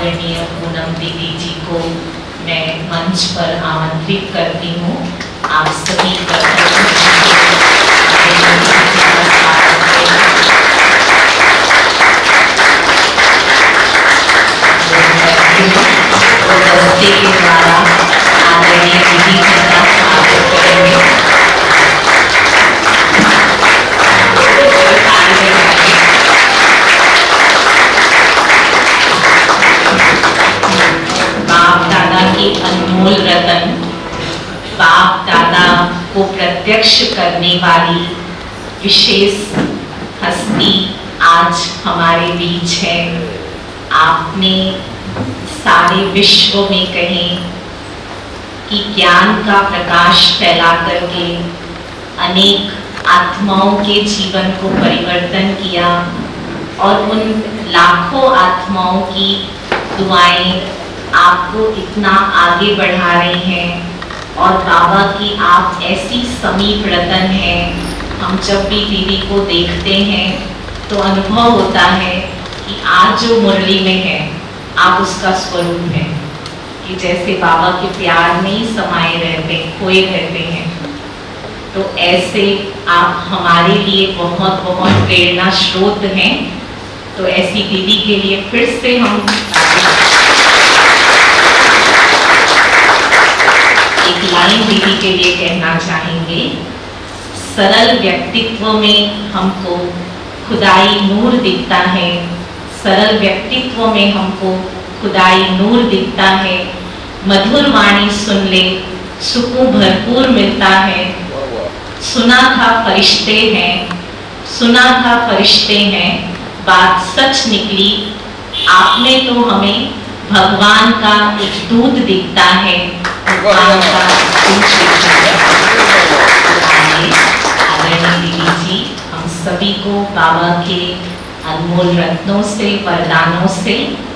आदरणीय पूनम दीदी जी को मैं मंच पर आमंत्रित करती हूँ। आप सभी दस्ते के द्वारा आदरणीय दीदी जी का स्वागत करेंगे। बाप दादा की अनमोल रतन, बाप दादा को प्रत्यक्ष करने वाली विशेष हस्ती आज हमारे बीच है। आपने सारे विश्व में कहें कि ज्ञान का प्रकाश फैला करके अनेक आत्माओं के जीवन को परिवर्तन किया और उन लाखों आत्माओं की दुआएं आपको इतना आगे बढ़ा रही हैं और बाबा की आप ऐसी समीप रतन हैं। हम जब भी दीदी को देखते हैं तो अनुभव होता है कि आज जो मुरली में है आप उसका स्वरूप हैं, कि जैसे बाबा के प्यार में ही समाये रहते, खोए रहते हैं। तो ऐसे आप हमारे लिए बहुत बहुत प्रेरणा स्रोत हैं। तो ऐसी दीदी के लिए फिर से हम एक लाइन दीदी के लिए कहना चाहेंगे। सरल व्यक्तित्व में हमको खुदाई नूर दिखता है, सरल व्यक्तित्व में हमको खुदाई नूर दिखता है। मधुर वाणी सुन ले सुकून भरपूर मिलता है। सुना था फरिश्ते हैं, सुना था फरिश्ते हैं, बात सच निकली। आपने तो हमें भगवान का एक दूत दिखता है, भगवान का दूत दिखता है। आदरणीय दीदी जी हम सभी को बाबा के अनमोल रत्नों से, वरदानों से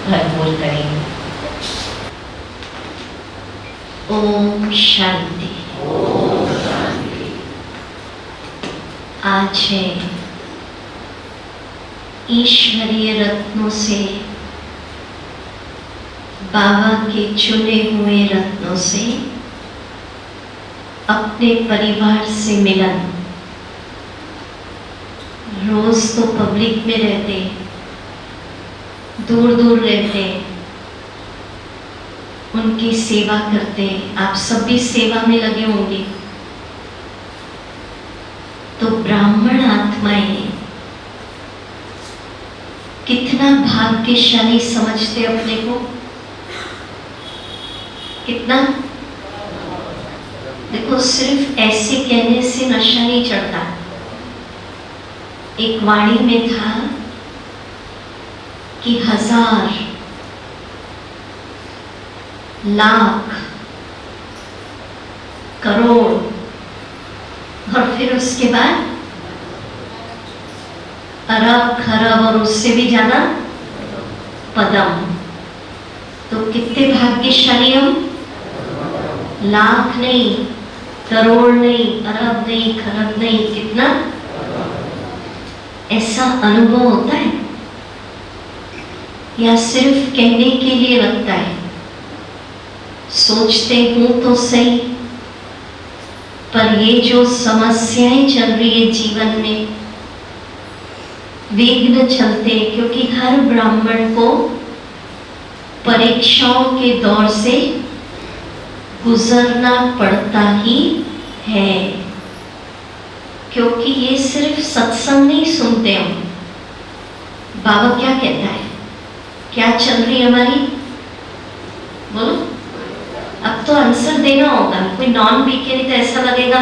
भरपूर करेंगे। ओम शांति। आज है ईश्वरीय रत्नों से, बाबा के चुने हुए रत्नों से अपने परिवार से मिलन। रोज तो पब्लिक में रहते, दूर दूर रहते, उनकी सेवा करते। आप सब भी सेवा में लगे होंगे। तो ब्राह्मण आत्माएं कितना भाग्यशाली समझते अपने को, कितना। देखो सिर्फ ऐसे कहने से नशा नहीं चढ़ता। एक वाणी में था कि 1000 लाख करोड़ और फिर उसके बाद अरब खरब और उससे भी ज्यादा पदम। तो कितने भाग्यशाली हम। लाख नहीं, करोड़ नहीं, अरब नहीं, खरब नहीं, कितना ऐसा अनुभव होता है या सिर्फ कहने के लिए लगता है। सोचते हूं तो सही, पर ये जो समस्याएं चल रही है जीवन में, विघ्न चलते, क्योंकि हर ब्राह्मण को परीक्षाओं के दौर से गुजरना पड़ता ही है। क्योंकि ये सिर्फ सत्संग नहीं सुनते हम। बाबा क्या कहता है, क्या चल रही हमारी, बोलो। अब तो आंसर देना होगा। कोई नॉन बीके नहीं तो ऐसा लगेगा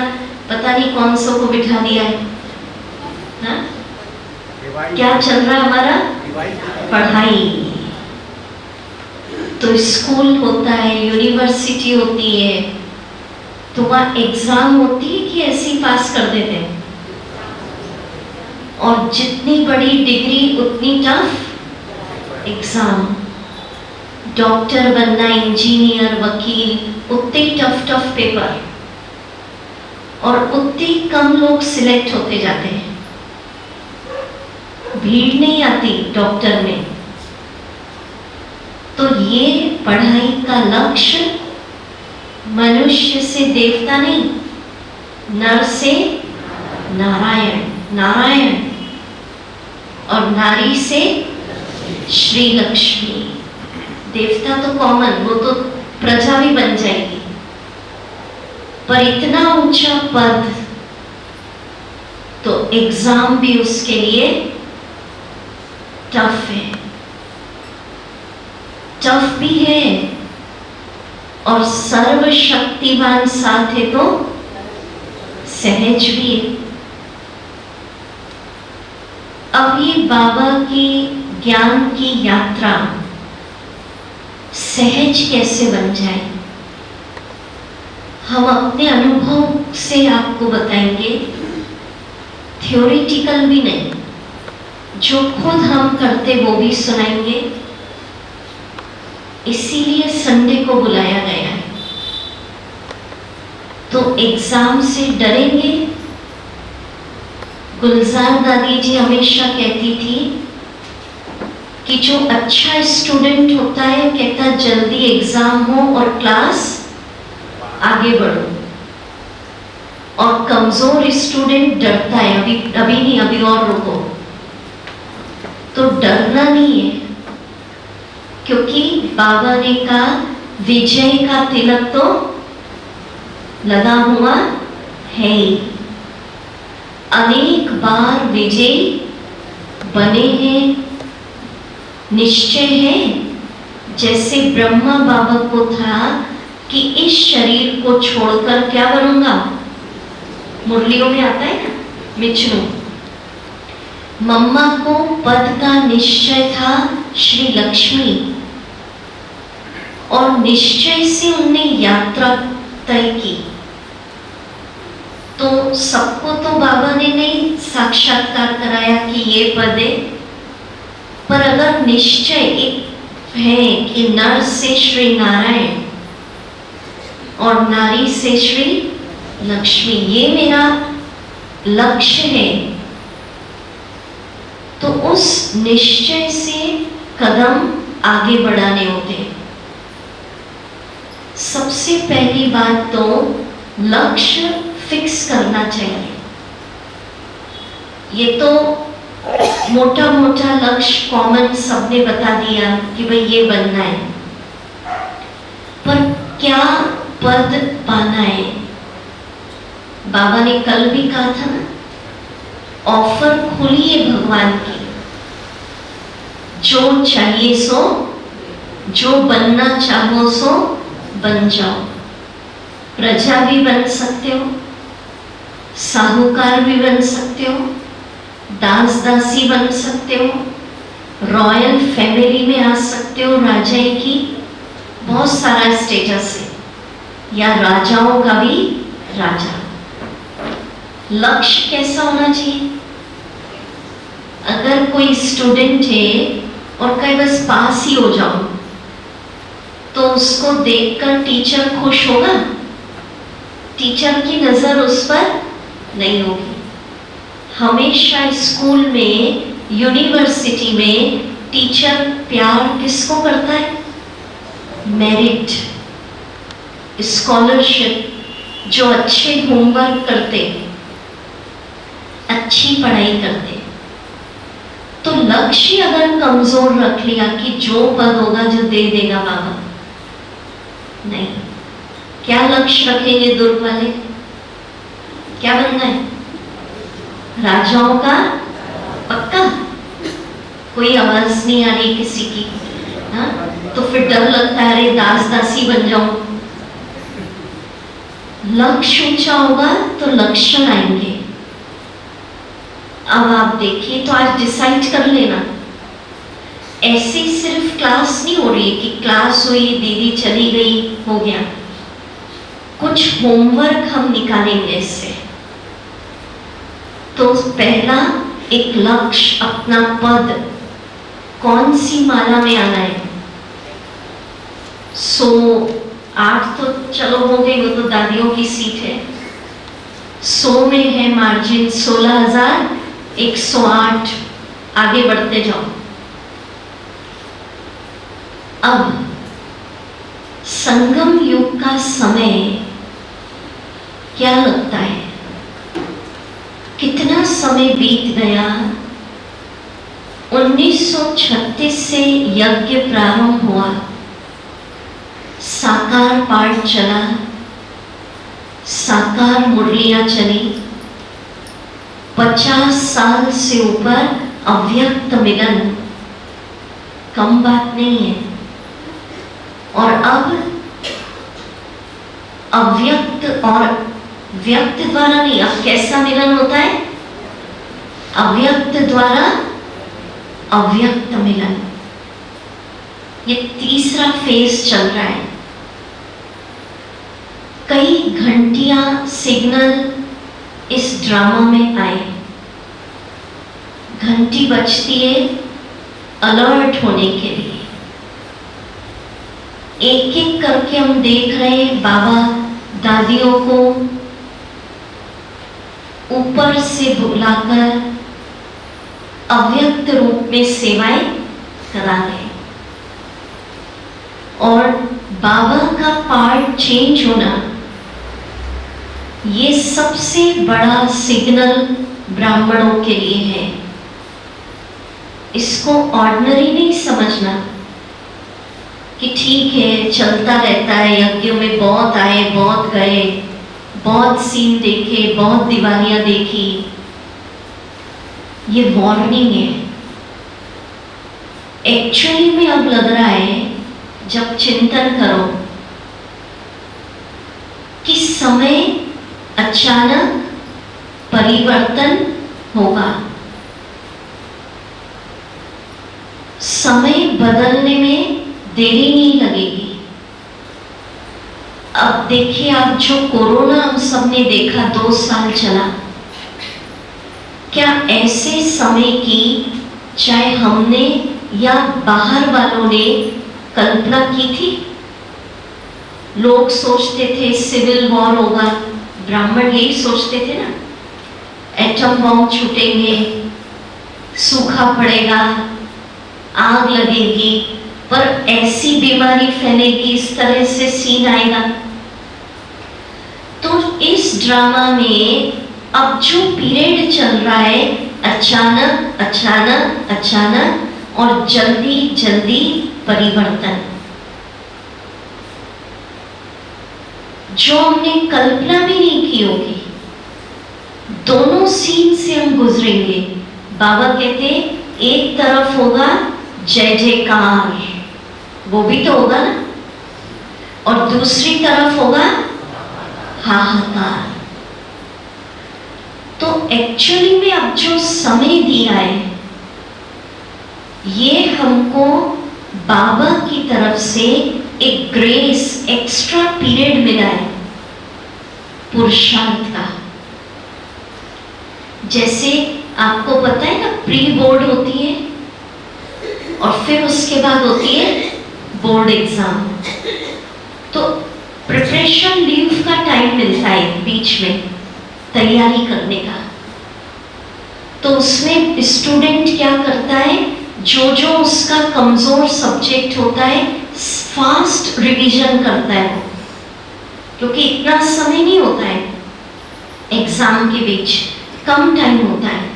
पता नहीं कौन सो को बिठा दिया है ना? क्या चल रहा है हमारा? पढ़ाई। तो स्कूल होता है, यूनिवर्सिटी होती है, तो वहाँ एग्जाम होती है कि ऐसे ही पास कर देते हैं। और जितनी बड़ी डिग्री उतनी टफ एग्जाम। डॉक्टर बनना, इंजीनियर, वकील, उतने टफ पेपर और उतने कम लोग सिलेक्ट होते जाते हैं। भीड़ नहीं आती डॉक्टर में, तो ये पढ़ाई का लक्ष्य मनुष्य से देवता नहीं, नर से नारायण, नारायण, और नारी से श्री लक्ष्मी। देवता तो कॉमन, वो तो प्रजा भी बन जाएगी, पर इतना ऊंचा पद तो एग्जाम भी उसके लिए टफ है, टफ भी है, और सर्वशक्तिवान साथ है तो सहज भी है। अब ये बाबा की ज्ञान की यात्रा सहज कैसे बन जाए, हम अपने अनुभव से आपको बताएंगे, थ्योरेटिकल भी नहीं, जो खुद हम करते वो भी सुनाएंगे। इसीलिए संडे को बुलाया गया है। तो एग्जाम से डरेंगे? गुलजार दादी जी हमेशा कहती थी कि जो अच्छा स्टूडेंट होता है कहता जल्दी एग्जाम हो और क्लास आगे बढ़ो, और कमजोर स्टूडेंट डरता है, अभी नहीं, अभी और रुको। तो डरना नहीं है, क्योंकि बाबा ने कहा विजय का तिलक तो लगा हुआ है, अनेक बार विजयी बने हैं, निश्चय है। जैसे ब्रह्मा बाबा को था कि इस शरीर को छोड़कर क्या बनूंगा, मुरलियों में आता है ना, मिचनू। मम्मा को पद का निश्चय था श्री लक्ष्मी, और निश्चय से उनने यात्रा तय की। तो सबको तो बाबा ने नहीं साक्षात्कार कराया कि ये पद है, पर अगर निश्चय एक है कि नर से श्री नारायण और नारी से श्री लक्ष्मी, ये मेरा लक्ष्य है, तो उस निश्चय से कदम आगे बढ़ाने होते हैं। सबसे पहली बात तो लक्ष्य फिक्स करना चाहिए। ये तो मोटा मोटा लक्ष्य कॉमन सबने बता दिया कि भाई ये बनना है, पर क्या पद पाना है? बाबा ने कल भी कहा था ना, ऑफर खुली है भगवान की, जो चाहिए सो, जो बनना चाहो सो बन जाओ। प्रजा भी बन सकते हो, साहूकार भी बन सकते हो, दास दासी बन सकते हो, रॉयल फैमिली में आ सकते हो, राजाई की बहुत सारा स्टेटस है, या राजाओं का भी राजा। लक्ष्य कैसा होना चाहिए? अगर कोई स्टूडेंट है और कहीं बस पास ही हो जाऊं, तो उसको देखकर टीचर खुश होगा? टीचर की नजर उस पर नहीं होगी। हमेशा स्कूल में, यूनिवर्सिटी में टीचर प्यार किसको करता है? मेरिट, स्कॉलरशिप, जो अच्छे होमवर्क करते, अच्छी पढ़ाई करते। तो लक्ष्य अगर कमजोर रख लिया कि जो पद होगा जो दे देगा बाबा, नहीं। क्या लक्ष्य रखेंगे दुर्ग वाले? क्या बनना है? राजाओं का पक्का? कोई आवाज नहीं आ रही किसी की, हाँ? तो फिर डर लगता है अरे दास दासी बन जाऊं। लक्ष्य ऊंचा होगा तो लक्षण आएंगे। अब आप देखिए, तो आज डिसाइड कर लेना, ऐसे सिर्फ क्लास नहीं हो रही कि क्लास हुई, दीदी चली गई, हो गया। कुछ होमवर्क हम निकालेंगे इससे। तो पहला एक लक्ष्य, अपना पद, कौन सी माला में आना है। 108 तो चलो हो गई, वो तो दादियों की सीट है। 100 में है मार्जिन 16,108। आगे बढ़ते जाओ। अब संगम युग का समय क्या लगता है? कितना समय बीत गया? 1936 से यज्ञ प्रारंभ हुआ, साकार पाठ चला, साकार मुरलियां चली, 50 साल से ऊपर अव्यक्त मिलन कम बात नहीं है। और अब अव्यक्त और व्यक्त द्वारा नहीं, अब कैसा मिलन होता है? अव्यक्त द्वारा अव्यक्त मिलन। ये तीसरा फेज चल रहा है। कई घंटियां सिग्नल इस ड्रामा में आए, घंटी बजती है अलर्ट होने के लिए। एक एक करके हम देख रहे हैं बाबा दादियों को ऊपर से बुलाकर अव्यक्त रूप में सेवाएं करा रहे, और बाबा का पार्ट चेंज होना ये सबसे बड़ा सिग्नल ब्राह्मणों के लिए है। इसको ऑर्डिनरी नहीं समझना कि ठीक है चलता रहता है, यज्ञों में बहुत आए बहुत गए, बहुत सीन देखे, बहुत दिवालियां देखी। ये वार्निंग है। एक्चुअली में अब लग रहा है जब चिंतन करो कि समय अचानक परिवर्तन होगा, समय बदलने में देरी नहीं लगेगी। अब देखिए, आप जो कोरोना हम सबने देखा 2 साल चला, क्या ऐसे समय की चाहे हमने या बाहर वालों ने कल्पना की थी? लोग सोचते थे सिविल वॉर होगा, ब्राह्मण यही सोचते थे ना, एटम बम छूटेंगे, सूखा पड़ेगा, आग लगेगी, पर ऐसी बीमारी फैलेगी, इस तरह से सीन आएगा। तो इस ड्रामा में अब जो पीरियड चल रहा है, अचानक अचानक अचानक और जल्दी जल्दी परिवर्तन, जो हमने कल्पना भी नहीं की होगी। दोनों सीन से हम गुजरेंगे। बाबा कहते एक तरफ होगा जय जयकार, वो भी तो होगा ना, और दूसरी तरफ होगा हाहाकार। तो एक्चुअली में अब जो समय दिया है, ये हमको बाबा की तरफ से एक ग्रेस, एक्स्ट्रा पीरियड मिला है पुरुषार्थ का। जैसे आपको पता है ना, प्री बोर्ड होती है और फिर उसके बाद होती है बोर्ड एग्जाम। तो प्रिपरेशन लीव का टाइम मिलता है बीच में तैयारी करने का। तो उसमें स्टूडेंट क्या करता है, जो जो उसका कमजोर सब्जेक्ट होता है फास्ट रिवीजन करता है, क्योंकि इतना समय नहीं होता है एग्जाम के बीच, कम टाइम होता है।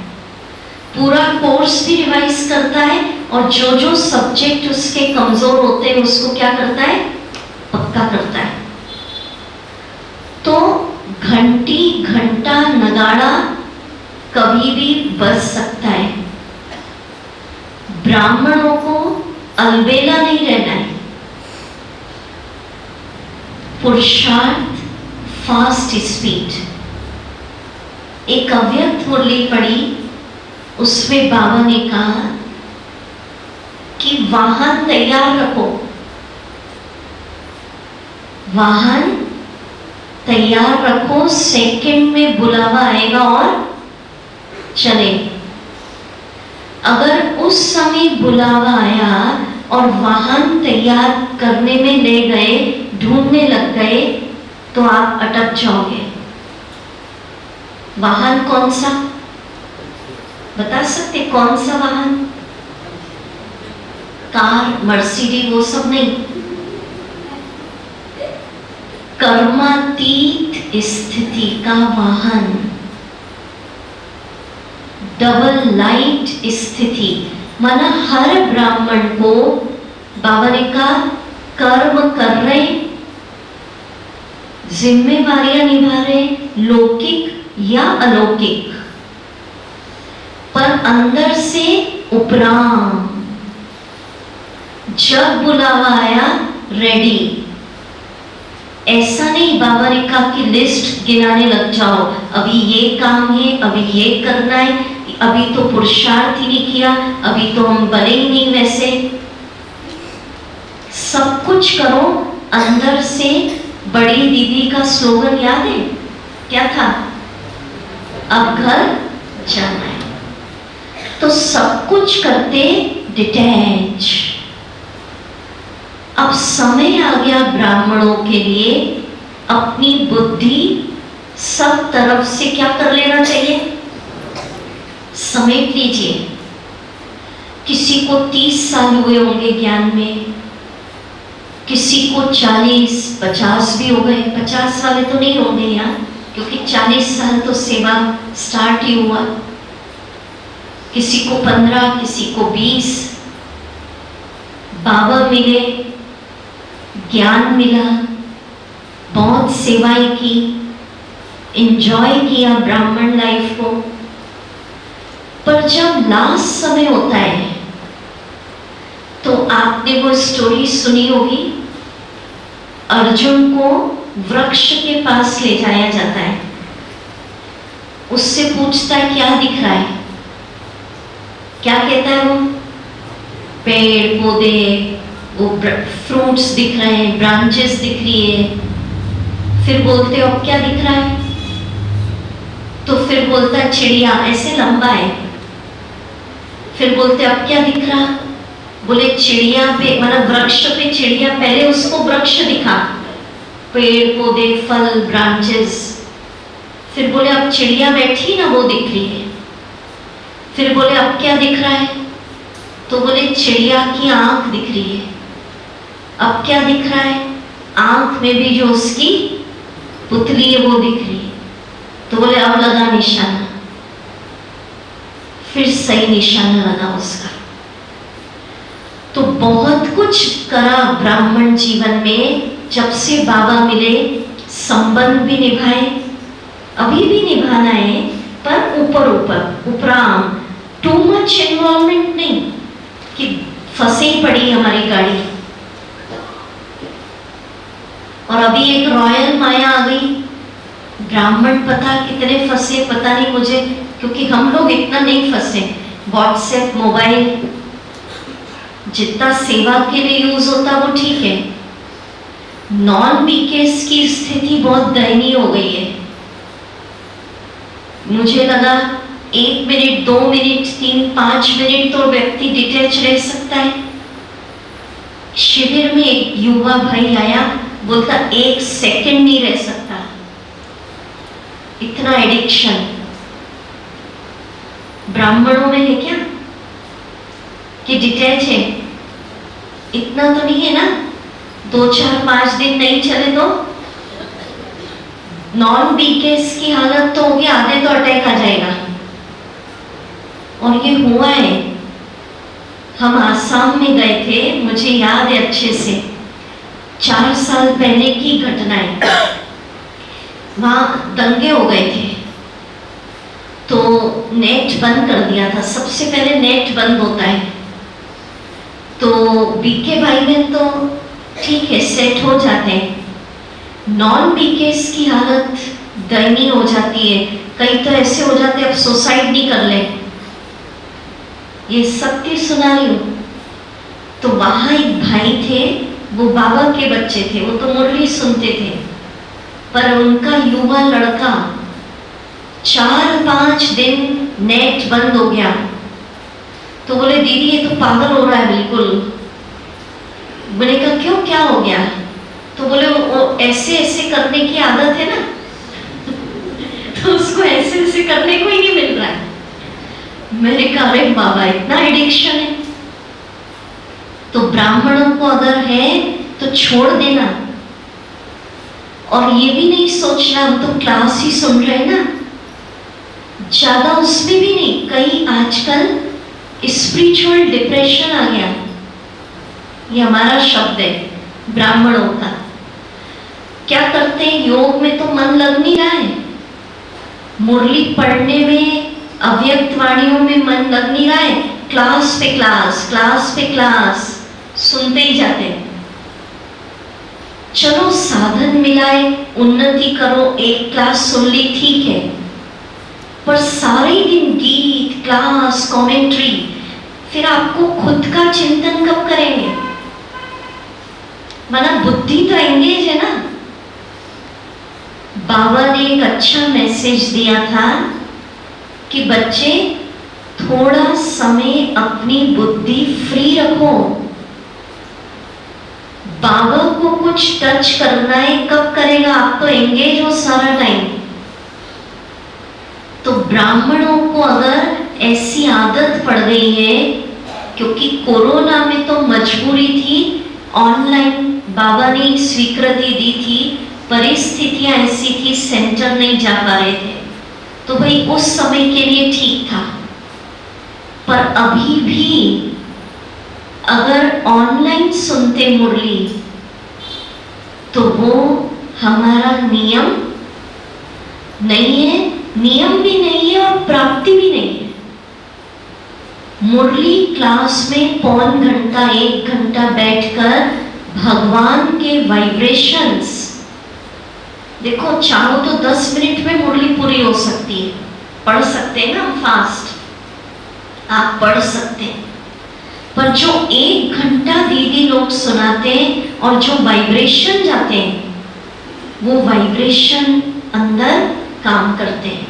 पूरा कोर्स भी रिवाइज करता है और जो जो सब्जेक्ट उसके कमजोर होते हैं उसको क्या करता है, पक्का करता है। तो घंटी, घंटा, नगाड़ा कभी भी बज सकता है। ब्राह्मणों को अलबेला नहीं रहना है। पुरुषार्थ, फास्ट स्पीड। एक अव्यक्त मुरली पड़ी, उसमें बाबा ने कहा कि वाहन तैयार रखो, वाहन तैयार रखो, सेकंड में बुलावा आएगा और चले। अगर उस समय बुलावा आया और वाहन तैयार करने में ले गए, ढूंढने लग गए, तो आप अटक जाओगे। वाहन कौन सा बता सकते? कौन सा वाहन? कार, मर्सिडीज वो सब नहीं, कर्मातीत स्थिति का वाहन, डबल लाइट स्थिति। माना हर ब्राह्मण को बाबा ने कहा कर्म कर रहे, जिम्मेवारियां निभा रहे, लौकिक या अलौकिक, पर अंदर से उपराम, जब बुलावा आया रेडी। ऐसा नहीं बाबा ने कहा कि लिस्ट गिनाने लग जाओ, अभी ये काम है, अभी ये करना है, अभी तो पुरुषार्थ ही नहीं किया, अभी तो हम बने ही नहीं वैसे। सब कुछ करो अंदर से। बड़ी दीदी का स्लोगन याद है क्या था? अब घर जाना है। तो सब कुछ करते डिटैच। अब समय आ गया ब्राह्मणों के लिए अपनी बुद्धि सब तरफ से क्या कर लेना चाहिए? समेट लीजिए। किसी को 30 साल हुए होंगे ज्ञान में, किसी को 40-50 भी हो गए। 50 वाले तो नहीं होंगे यार, क्योंकि 40 साल तो सेवा स्टार्ट ही हुआ। किसी को 15, किसी को 20। बाबा मिले, ज्ञान मिला, बहुत सेवाएं की, एंजॉय किया ब्राह्मण लाइफ को। पर जब लास्ट समय होता है तो आपने वो स्टोरी सुनी होगी, अर्जुन को वृक्ष के पास ले जाया जाता है, उससे पूछता है क्या दिख रहा है? क्या कहता है वो? पेड़ पौधे, वो फ्रूट्स दिख रहे हैं, ब्रांचेस दिख रही है। फिर बोलते हो अब क्या दिख रहा है? तो फिर बोलता है चिड़िया, ऐसे लंबा है। फिर बोलते अब क्या दिख रहा? बोले चिड़िया पे, मतलब वृक्ष पे चिड़िया, पहले उसको वृक्ष दिखा, पेड़ पौधे, फल, ब्रांचेस। फिर बोले अब चिड़िया बैठी ना, वो दिख रही है। फिर बोले अब क्या दिख रहा है? तो बोले चिड़िया की आंख दिख रही है। अब क्या दिख रहा है? आंख में भी जो उसकी पुतली है वो दिख रही है। तो बोले अब लगा निशाना। फिर सही निशाना लगा उसका। तो बहुत कुछ करा ब्राह्मण जीवन में, जब से बाबा मिले, संबंध भी निभाए, अभी भी निभाना है, पर ऊपर ऊपर उपराम, टू मच इन्वॉल्वमेंट नहीं कि फंसी पड़ी हमारी गाड़ी। और अभी एक रॉयल माया आ गई, ब्राह्मण पता कितने फंसे पता नहीं मुझे, क्योंकि हम लोग इतना नहीं फंसे। व्हाट्सएप, मोबाइल जितना सेवा के लिए यूज होता वो ठीक है, नॉन बीकेस की स्थिति बहुत दयनीय हो गई है। मुझे लगा 1 मिनट, 2 मिनट, 3, 5 मिनट तो व्यक्ति डिटैच रह सकता है। शिविर में एक युवा भाई आया, बोलता 1 सेकंड नहीं रह सकता, इतना एडिक्शन। ब्राह्मणों में है क्या कि डिटैच है? इतना तो नहीं है ना, 2, 4, 5 दिन नहीं चले तो नॉन बीकेस की हालत तो होगी, आधे तो अटैक आ जाएगा। और ये हुआ है। हम आसाम में गए थे, मुझे याद है अच्छे से, 4 साल पहले की घटना है। वहां दंगे हो गए थे, तो नेट बंद कर दिया था। सबसे पहले नेट बंद होता है, तो बीके भाई में तो ठीक है, सेट हो जाते हैं। नॉन बीकेस की हालत दयनीय हो जाती है। कई तो ऐसे हो जाते हैं अब सुसाइड नहीं कर ले। ये सत्य सुना रही हूँ। तो वहां एक भाई थे, वो बाबा के बच्चे थे, वो तो मुरली सुनते थे, पर उनका युवा लड़का 4-5 दिन नेट बंद हो गया। तो बोले दीदी ये तो पागल हो रहा है बिल्कुल। मैंने कहा क्यों, क्या हो गया? तो बोले वो ऐसे ऐसे करने की आदत है ना तो उसको ऐसे ऐसे करने को ही नहीं मिल रहा है। मैंने कहा अरे बाबा इतना एडिक्शन है? तो ब्राह्मणों को अगर है तो छोड़ देना, और ये भी नहीं सोचना हम तो क्लास ही सुन रहे हैं ना, ज्यादा उसमें भी नहीं। कई आजकल स्पिरिचुअल डिप्रेशन आ गया, ये हमारा शब्द है ब्राह्मणों का। क्या करते हैं, योग में तो मन लग नहीं रहा है, मुरली पढ़ने में, अव्यक्त वाणियों में मन लग नहीं रहा है, क्लास पे क्लास, क्लास पे क्लास सुनते ही जाते हैं। चलो साधन मिलाए, उन्नति करो, एक क्लास सुन ली ठीक है, पर सारे दिन गीत, क्लास, कमेंट्री, फिर आपको खुद का चिंतन कब करेंगे? माना बुद्धि तो एंगेज है ना। बाबा ने एक अच्छा मैसेज दिया था कि बच्चे थोड़ा समय अपनी बुद्धि फ्री रखो। बाबा को कुछ टच करना है, कब करेगा? आप तो एंगेज हो सारा टाइम। तो ब्राह्मणों को अगर ऐसी आदत पड़ गई है, क्योंकि कोरोना में तो मजबूरी थी, ऑनलाइन बाबा ने स्वीकृति दी थी, परिस्थितियां ऐसी थी, सेंटर नहीं जा पा रहे थे, तो भाई उस समय के लिए ठीक था। पर अभी भी अगर ऑनलाइन सुनते मुरली तो वो हमारा नियम नहीं है, नियम भी नहीं है और प्राप्ति भी नहीं है। मुरली क्लास में पौन घंटा, 1 घंटा बैठकर भगवान के वाइब्रेशंस, देखो चाहो तो 10 मिनट में मुरली पूरी हो सकती है, पढ़ सकते हैं ना हम फास्ट, आप पढ़ सकते हैं, पर जो 1 घंटा दीदी लोग सुनाते हैं और जो वाइब्रेशन जाते हैं, वो वाइब्रेशन अंदर काम करते हैं।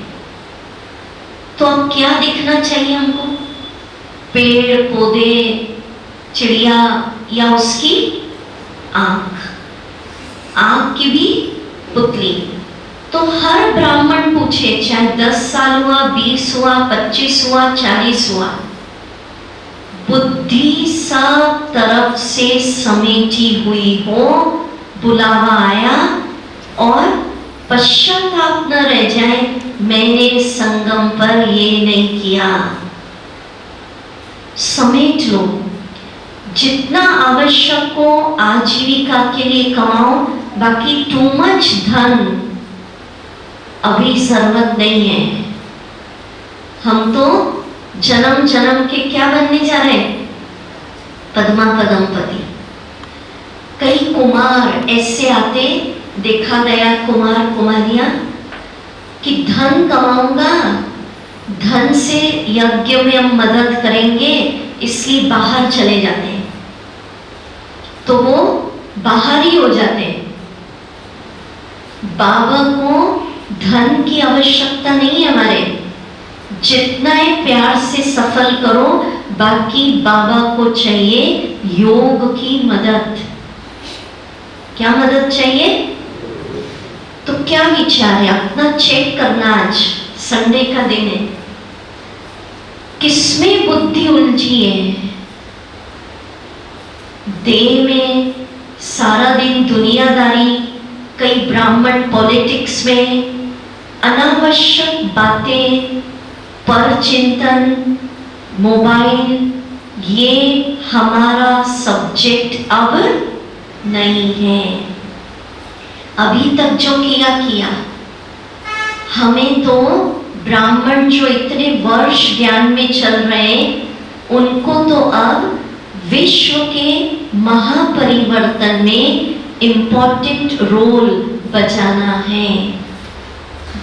तो अब क्या दिखना चाहिए हमको? पेड़ पौधे, चिड़िया, या उसकी आंख, आंख की भी पुतली। तो हर ब्राह्मण पूछे, चाहे 10 साल हुआ, 20 हुआ, 25 हुआ, 40 हुआ, बुद्धि सब तरफ से समेटी हुई हो, बुलावा आया और पश्चाताप न रह जाए, मैंने संगम पर ये नहीं किया। समेट लो, जितना आवश्यक हो आजीविका के लिए कमाओ, बाकी टू मच धन अभी जरूरत नहीं है। हम तो जन्म जन्म के क्या बनने जा रहे हैं? पद्मा पदमपति। कई कुमार ऐसे आते, देखा गया कुमार कुमारियां कि धन कमाऊंगा, धन से यज्ञ में हम मदद करेंगे, इसलिए बाहर चले जाते हैं, तो वो बाहर ही हो जाते हैं। बाबा को धन की आवश्यकता नहीं है हमारे, जितना है प्यार से सफल करो, बाकी बाबा को चाहिए योग की मदद। क्या मदद चाहिए? तो क्या विचार है? अपना चेक करना। आज संडे का दिन है, किसमें बुद्धि उलझी है? देह में सारा दिन दुनियादारी, कई ब्राह्मण पॉलिटिक्स में, अनावश्यक बातें, पर चिंतन, मोबाइल, ये हमारा सब्जेक्ट अब नहीं है। अभी तक जो किया, हमें तो ब्राह्मण जो इतने वर्ष ज्ञान में चल रहे हैं, उनको तो अब विश्व के महापरिवर्तन में इम्पोर्टेंट रोल बजाना है।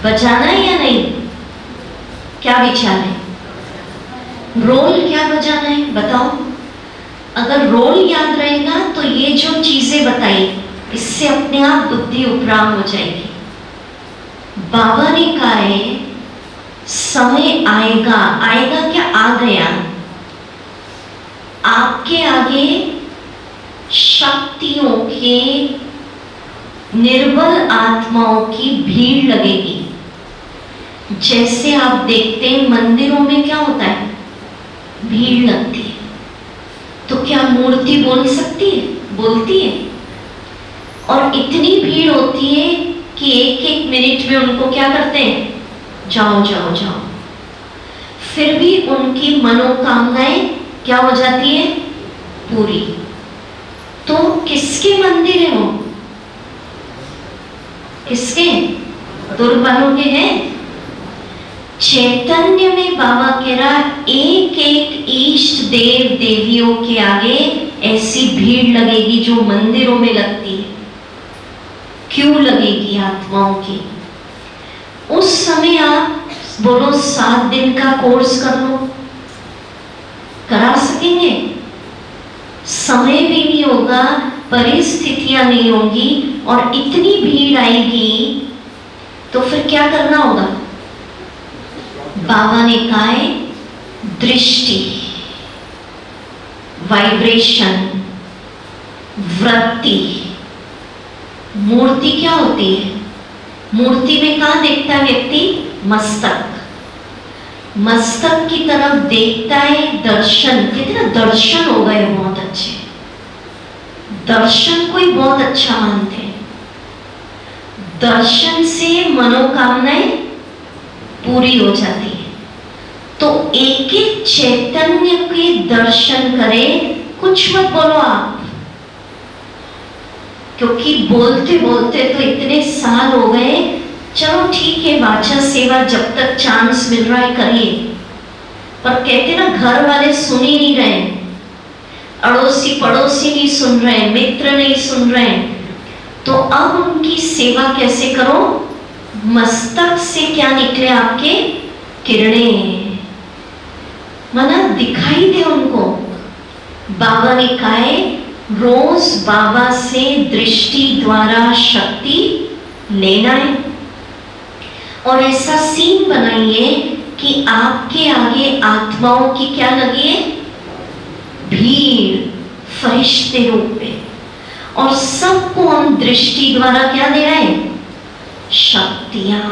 बजाना है या नहीं? क्या विचार है? रोल क्या बजाना है बताओ? अगर रोल याद रहेगा तो ये जो चीजें बताई, इससे अपने आप बुद्धि उपराम हो जाएगी। बाबा ने कहा है समय आएगा, आएगा क्या? आ गया। आपके आगे शक्तियों के, निर्बल आत्माओं की भीड़ लगेगी। जैसे आप देखते हैं मंदिरों में क्या होता है? भीड़ लगती है। तो तो क्या मूर्ति बोल सकती है? बोलती है। और इतनी भीड़ होती है कि एक एक मिनट में उनको क्या करते हैं? जाओ जाओ जाओ। फिर भी उनकी मनोकामनाएं क्या हो जाती है? पूरी। तो किसके मंदिर है वो? किसके? दुर्बलों के हैं। चैतन्य में बाबा कह रहा एक एक इष्ट देव देवियों के आगे ऐसी भीड़ लगेगी जो मंदिरों में लगती है। क्यों लगेगी? आत्माओं की। उस समय आप बोलो 7 दिन का कोर्स कर लो, करा सकेंगे? समय भी नहीं होगा, परिस्थितियां नहीं होंगी, और इतनी भीड़ आएगी तो फिर क्या करना होगा? बाबा ने कहा है दृष्टि, वाइब्रेशन, वृत्ति। मूर्ति क्या होती है? मूर्ति में कहां देखता है व्यक्ति? मस्तक। मस्तक की तरफ देखता है, दर्शन। कितना दर्शन हो गए बहुत अच्छे। दर्शन को ही बहुत अच्छा मानते हैं। दर्शन से मनोकामनाएं पूरी हो जाती है। तो एक एक चैतन्य के दर्शन करें, कुछ मत बोलो आप, क्योंकि बोलते बोलते तो इतने साल हो गए। चलो ठीक है, वाचा सेवा जब तक चांस मिल रहा है करिए, पर कहते ना घर वाले सुन ही नहीं रहे, अड़ोसी पड़ोसी नहीं सुन रहे, मित्र नहीं सुन रहे, तो अब उनकी सेवा कैसे करो? मस्तक से क्या निकले? आपके किरणें, मना दिखाई दे उनको। बाबा ने कहा है रोज बाबा से दृष्टि द्वारा शक्ति लेना है, और ऐसा सीन बनाइए कि आपके आगे आत्माओं की क्या लगी है? भीड़, फरिश्ते रूप में, और सबको हम दृष्टि द्वारा क्या दे रहे हैं? शक्तियां,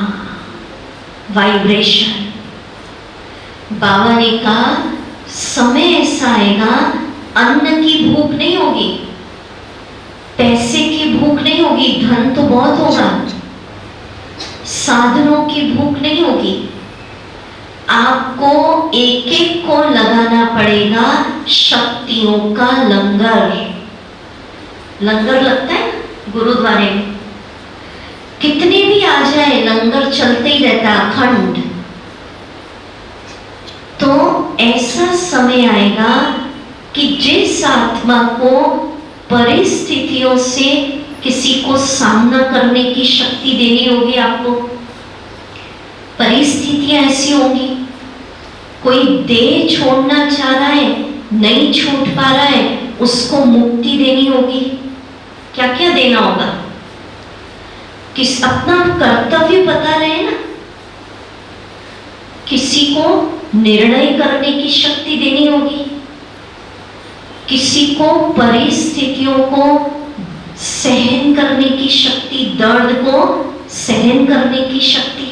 वाइब्रेशन। बाबा ने कहा समय ऐसा आएगा, अन्न की भूख नहीं होगी, पैसे की भूख नहीं होगी, धन तो बहुत होगा, साधनों की भूख नहीं होगी। आपको एक एक को लगाना पड़ेगा शक्तियों का लंगर। लंगर लगता है गुरुद्वारे में, कितने भी आ जाए लंगर चलते ही रहता अखंड। तो ऐसा समय आएगा कि जिस आत्मा को परिस्थितियों से किसी को सामना करने की शक्ति देनी होगी, आपको परिस्थितियां ऐसी होंगी, कोई देह छोड़ना चाह रहा है, नहीं छूट पा रहा है, उसको मुक्ति देनी होगी। क्या क्या देना होगा? किस अपना कर्तव्य पता रहे ना, किसी को निर्णय करने की शक्ति देनी होगी, किसी को परिस्थितियों को सहन करने की शक्ति, दर्द को सहन करने की शक्ति,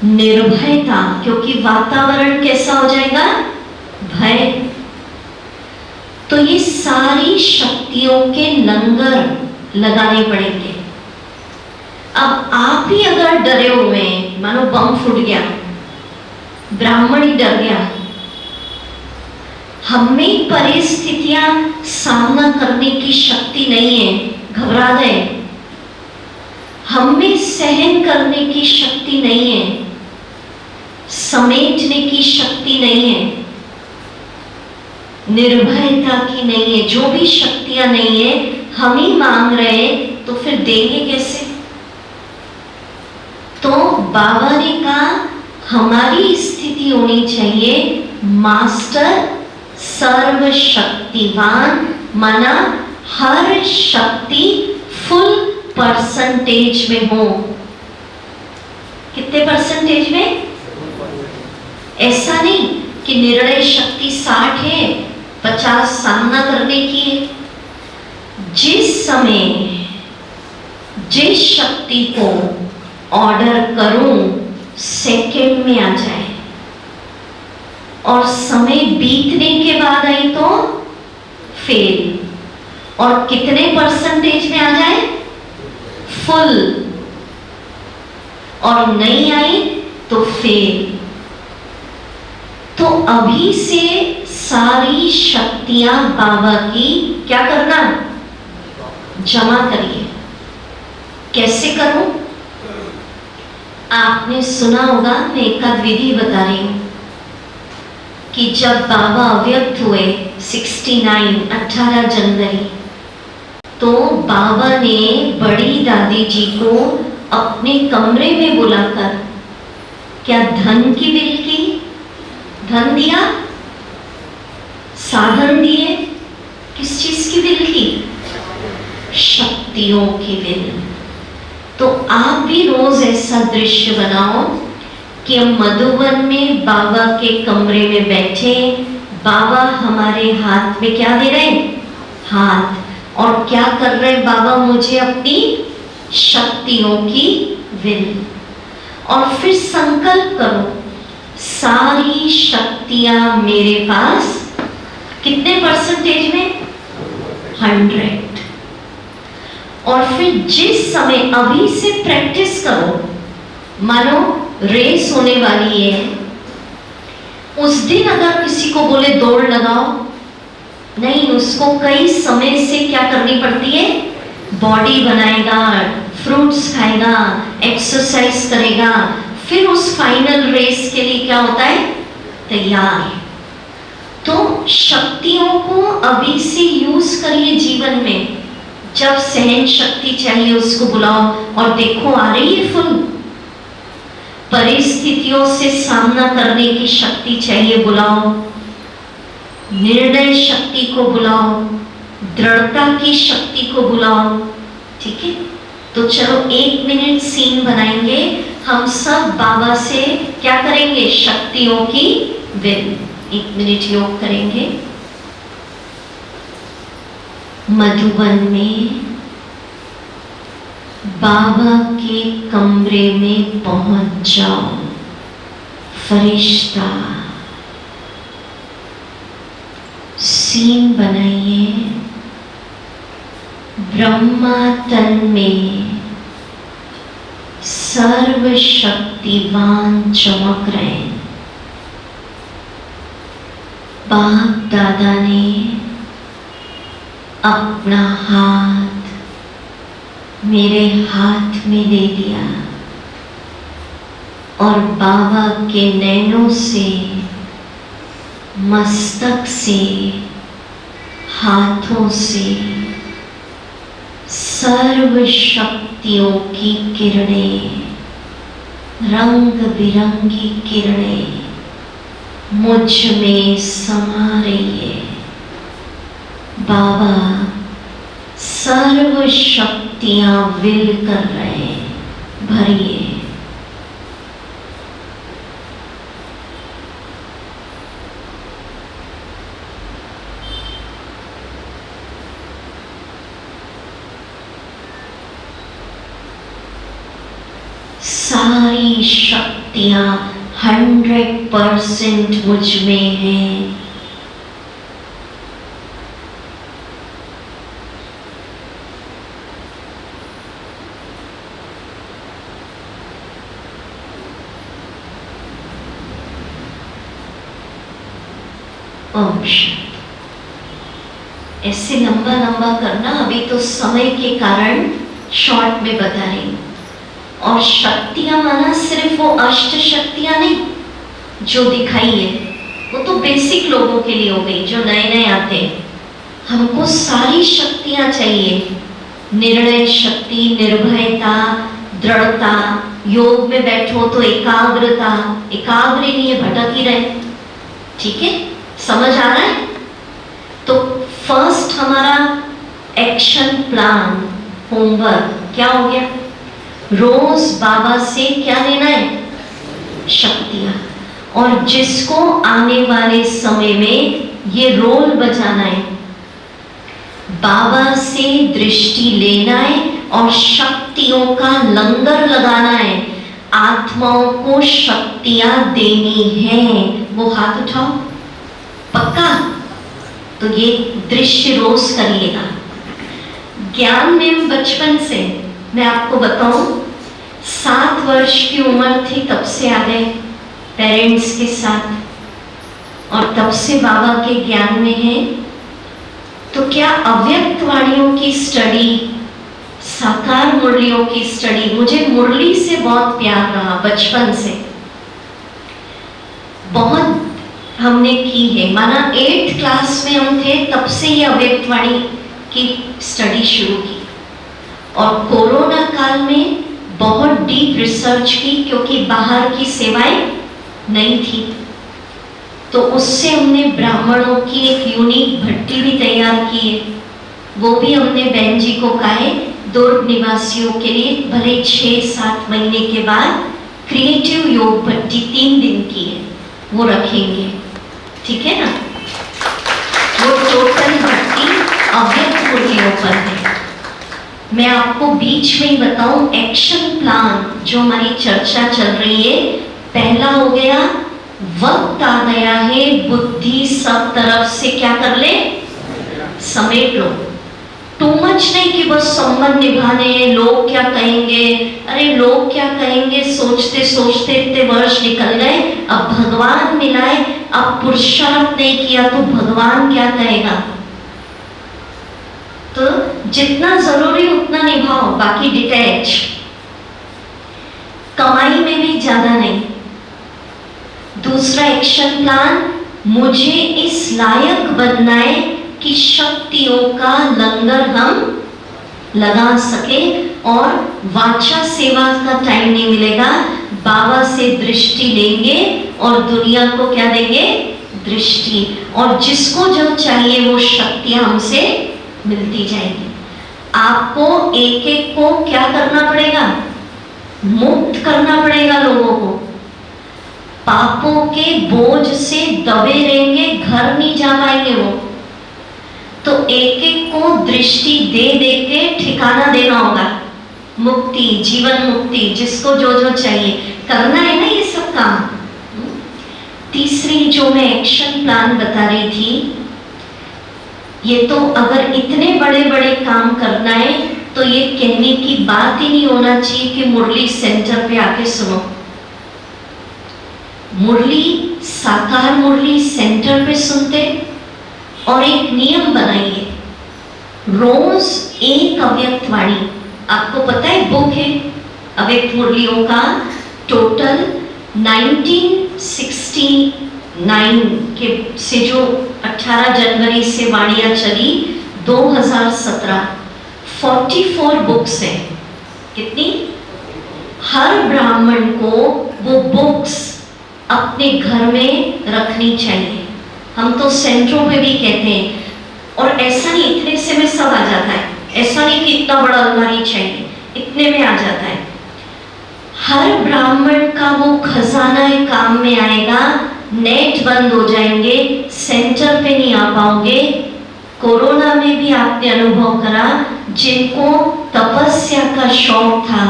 निर्भयता, क्योंकि वातावरण कैसा हो जाएगा? भय। तो ये सारी शक्तियों के लंगर लगाने पड़ेंगे। अब आप ही अगर डरे हुए हैं, मानो बम फूट गया, ब्राह्मण ही डर गया, हमें परिस्थितियां सामना करने की शक्ति नहीं है, घबरा गए, हमें सहन करने की शक्ति नहीं है, समेटने की शक्ति नहीं है, निर्भयता की नहीं है, जो भी शक्तियां नहीं है, हम ही मांग रहे हैं, तो फिर देंगे कैसे? तो बाबा ने कहा हमारी स्थिति होनी चाहिए मास्टर सर्वशक्तिवान, माना हर शक्ति फुल परसेंटेज में हो। कितने परसेंटेज में? ऐसा नहीं कि निर्णय शक्ति 60 है, 50 सामना करने की है। जिस समय जिस शक्ति को ऑर्डर करूं सेकंड में आ जाए, और समय बीतने के बाद आई तो फेल, और कितने परसेंटेज में आ जाए? फुल, और नहीं आई तो फेल। तो अभी से सारी शक्तियां बाबा की क्या करना? जमा करिए। कैसे करूं? आपने सुना होगा, मैं एक आध विधि बता रही हूं कि जब बाबा अव्यक्त हुए 18 जनवरी, तो बाबा ने बड़ी दादी जी को अपने कमरे में बुलाकर क्या धन की बिल की? धन दिया, साधन दिए, किस चीज की बिल की? शक्तियों की बिल। तो आप भी रोज ऐसा दृश्य बनाओ कि हम मधुबन में बाबा के कमरे में बैठे, बाबा हमारे हाथ में क्या दे रहे हैं? हाथ। और क्या कर रहे हैं बाबा? मुझे अपनी शक्तियों की विल। और फिर संकल्प करो, सारी शक्तियां मेरे पास कितने परसेंटेज में? 100। और फिर जिस समय, अभी से प्रैक्टिस करो, मानो रेस होने वाली है, उस दिन अगर किसी को बोले दौड़ लगाओ, नहीं, उसको कई समय से क्या करनी पड़ती है? बॉडी बनाएगा, फ्रूट्स खाएगा, एक्सरसाइज करेगा, फिर उस फाइनल रेस के लिए क्या होता है? तैयार। तो शक्तियों को अभी से यूज करिए जीवन में। जब सहन शक्ति चाहिए उसको बुलाओ, और देखो आ रही है फुल। परिस्थितियों से सामना करने की शक्ति चाहिए, बुलाओ। निर्णय शक्ति को बुलाओ, दृढ़ता की शक्ति को बुलाओ। ठीक है, तो चलो 1 मिनट सीन बनाएंगे, हम सब बाबा से क्या करेंगे? शक्तियों की विल। 1 मिनट योग करेंगे। मधुबन में बाबा के कमरे में पहुंच जाओ। फरिश्ता सीन बनाइए। ब्रह्मा तन में सर्वशक्तिवान चमक रहे हैं। बाप दादा ने अपना हाथ मेरे हाथ में दे दिया, और बाबा के नैनों से, मस्तक से, हाथों से सर्व शक्तियों की किरणें, रंग बिरंगी किरणें मुझ में समा रही है। बाबा सर्व शक्तियां विल कर रहे हैं, भरिए। सारी शक्तियां 100% मुझ में हैं। ओम शांति। ऐसे लंबा लंबा करना, अभी तो समय के कारण शॉर्ट में बता रही हूं। और शक्तियां माना सिर्फ वो अष्ट शक्तियां नहीं जो दिखाई है, वो तो बेसिक लोगों के लिए हो गई जो नए नए आते हैं। हमको सारी शक्तियां चाहिए। निर्णय शक्ति, निर्भयता, दृढ़ता। योग में बैठो तो एकाग्रता, एकाग्र नहीं है, भटक ही रहे। ठीक है, समझ आ रहा है? तो फर्स्ट हमारा एक्शन प्लान, होमवर्क क्या हो गया? रोज बाबा से क्या लेना है? शक्तियां। और जिसको आने वाले समय में ये रोल बजाना है, बाबा से दृष्टि लेना है और शक्तियों का लंगर लगाना है। आत्माओं को शक्तियां देनी है। वो हाथ उठाओ। पक्का? तो ये दृश्य रोज करिएगा। ज्ञान में बचपन से मैं आपको बताऊं, 7 वर्ष की उम्र थी तब से आ गए पेरेंट्स के साथ और तब से बाबा के ज्ञान में है। तो क्या अव्यक्त वाणियों की स्टडी, साकार मुरलियों की स्टडी, मुझे मुरली से बहुत प्यार रहा बचपन से, बहुत हमने की है। माना 8th क्लास में हम थे तब से ये अव्यक्त वाणी की स्टडी शुरू की और कोरोना काल में बहुत डीप रिसर्च की क्योंकि बाहर की सेवाएं नहीं थी। तो उससे हमने ब्राह्मणों की एक यूनिक भट्टी भी तैयार की है, वो भी हमने बहन जी को कहा है दुर्ग निवासियों के लिए भले 6-7 महीने के बाद क्रिएटिव योग भट्टी 3 दिन की है, वो रखेंगे, ठीक है ना। वो टोटल भट्टी अव्यक्त मुरलियों पर है। मैं आपको बीच में ही बताऊं, एक्शन प्लान जो हमारी चर्चा चल रही है, पहला हो गया वक्त आ गया है बुद्धि सब तरफ से क्या कर ले, समेट लो। टू मच नहीं कि बस संबंध निभाने हैं, लोग क्या कहेंगे, अरे लोग क्या कहेंगे सोचते सोचते इतने वर्ष निकल गए। अब भगवान मिलाए, अब पुरुषार्थ नहीं किया तो भगवान क्या कहेगा। तो जितना जरूरी उतना निभाओ, बाकी डिटैच, कमाई में भी ज्यादा नहीं। दूसरा एक्शन प्लान, मुझे इस लायक बनना है कि शक्तियों का लंगर हम लगा सके और वाचा सेवा का टाइम नहीं मिलेगा, बाबा से दृष्टि लेंगे और दुनिया को क्या देंगे, दृष्टि, और जिसको जो चाहिए वो शक्तियां हमसे मिलती जाएगी। आपको एक एक को क्या करना पड़ेगा, मुक्त करना पड़ेगा लोगों को, पापों के बोझ से दबे रहेंगे, घर नहीं जा पाएंगे वो। तो एक एक को दृष्टि दे दे के ठिकाना देना होगा, मुक्ति, जीवन मुक्ति, जिसको जो जो चाहिए करना है ना ये सब काम। तीसरी जो मैं एक्शन प्लान बता रही थी, ये तो अगर इतने बड़े बड़े काम करना है तो ये कहने की बात ही नहीं होना चाहिए कि मुरली सेंटर पे आके सुनो। मुरली, साकार मुरली सेंटर पे सुनते और एक नियम बनाइए, रोज एक अव्यक्त वाणी। आपको पता है बुक है अव्यक्त मुरलियों का, टोटल 1969 के से जो 18 जनवरी से वाणियां चली 2017, 44 बुक्स हैं। कितनी? हर ब्राह्मण को वो बुक्स अपने घर में रखनी चाहिए। हम तो सेंटरों पे भी कहते हैं, और ऐसा नहीं इतने से में सब आ जाता है, ऐसा नहीं कि इतना बड़ा अलमारी चाहिए, इतने में आ जाता है। हर ब्राह्मण का वो खजाना काम में आएगा। नेट बंद हो जाएंगे, सेंटर पे नहीं आ पाओगे। कोरोना में भी आपने अनुभव करा, जिनको तपस्या का शौक था,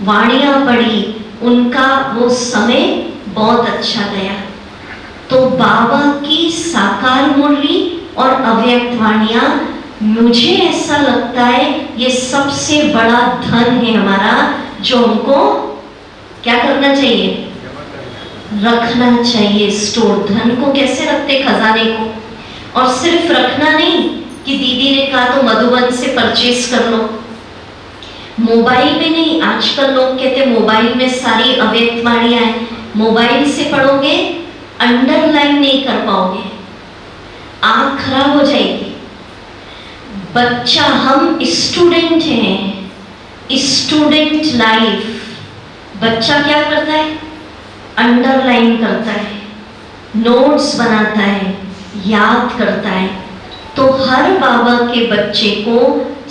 वाणियां पढ़ी, उनका वो समय बहुत अच्छा गया। तो बाबा की साकार मुरली और अव्यक्त वाणियां, मुझे ऐसा लगता है ये सबसे बड़ा धन है हमारा, जो हमको क्या करना चाहिए, रखना चाहिए स्टोर। धन को कैसे रखते, खजाने को, और सिर्फ रखना नहीं कि दीदी ने कहा तो मधुबन से परचेस कर लो, मोबाइल में नहीं। आजकल लोग कहते मोबाइल में सारी अव्यक्त वाणियां हैं, मोबाइल से पढ़ोगे अंडरलाइन नहीं कर पाओगे, आंख खराब हो जाएगी। बच्चा, हम स्टूडेंट हैं, स्टूडेंट लाइफ, बच्चा क्या करता है, अंडरलाइन करता है, नोट्स बनाता है, याद करता है। तो हर बाबा के बच्चे को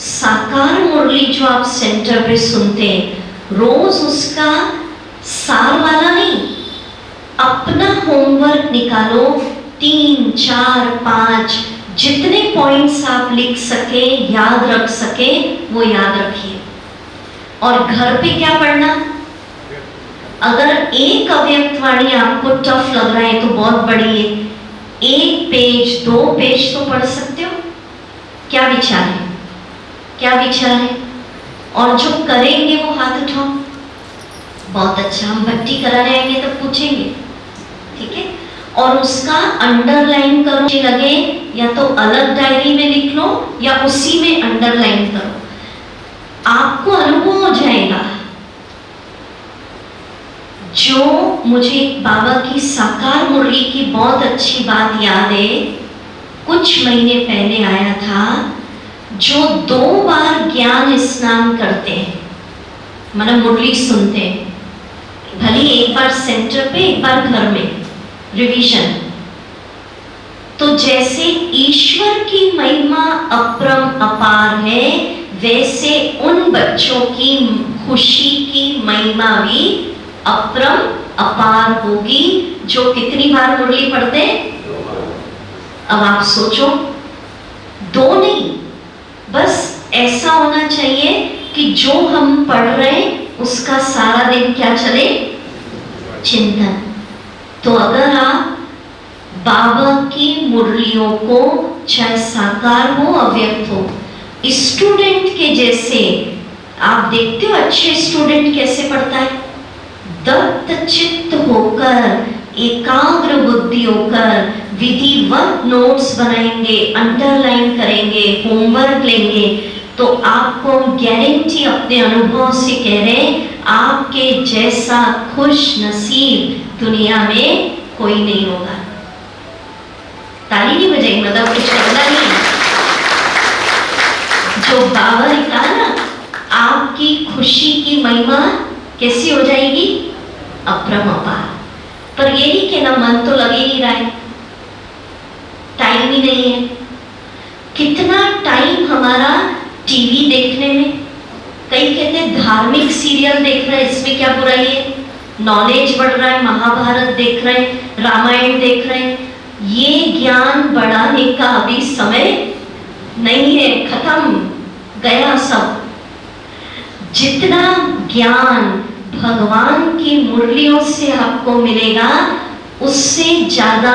साकार मुरली जो आप सेंटर पे सुनते हैं, रोज उसका सार वाला नहीं, अपना होमवर्क निकालो, 3, 4, 5 जितने पॉइंट्स आप लिख सके, याद रख सके, वो याद रखिए। और घर पे क्या पढ़ना, अगर एक अव्यक्त वाणी आपको टफ लग रहा है तो बहुत बड़ी है, 1 पेज 2 पेज तो पढ़ सकते विचार है? क्या विचार है? और जो करेंगे वो हाथ उठाओ। बहुत अच्छा, हम भट्टी कराने आएंगे तो पूछेंगे, ठीक है? और उसका अंडरलाइन करो, मुझे लगे या तो अलग डायरी में लिख लो या उसी में अंडरलाइन करो, आपको अनुभव हो जाएगा। जो मुझे बाबा की साकार मुरली की बहुत अच्छी बात याद है, कुछ महीने पहले आया था, जो 2 बार ज्ञान स्नान करते हैं, मतलब मुरली सुनते हैं, भले एक बार सेंटर पे एक बार घर में रिवीजन, तो जैसे ईश्वर की महिमा अपरम अपार है, वैसे उन बच्चों की खुशी की महिमा भी अपरम अपार होगी जो कितनी बार मुरली पढ़ते हैं। अब आप सोचो, 2 नहीं, बस ऐसा होना चाहिए कि जो हम पढ़ रहे हैं उसका सारा दिन क्या चले, चिंतन। तो अगर आप बाबा की मुरलियों को, चाहे साकार हो अव्यक्त हो, स्टूडेंट के जैसे आप देखते हो, अच्छे स्टूडेंट कैसे पढ़ता है, दत्त चित्त होकर, एकाग्र बुद्धि होकर, विधिवत नोट्स बनाएंगे, अंडरलाइन करेंगे, होमवर्क लेंगे, तो आपको गारंटी अपने अनुभव से कह रहे हैं, आपके जैसा खुश नसीब दुनिया में कोई नहीं होगा। ताली नहीं बजाई, मतलब कुछ करना नहीं। जो बाबा ने कहा ना, आपकी खुशी की महिमा कैसी हो जाएगी, अपरम अपार। पर यही कि ना मन तो लगे नहीं रहा है, टाइम ही नहीं है। कितना टाइम हमारा टीवी देखने में, कई कहते हैं धार्मिक सीरियल देख रहे हैं, इसमें क्या बुराई है, नॉलेज बढ़ रहा है, महाभारत देख रहे हैं, रामायण देख रहे हैं, ये ज्ञान बढ़ाने का अभी समय नहीं है, खत्म, गया सब। जितना ज्ञान भगवान की मुरलियों से आपको मिलेगा, उससे ज्यादा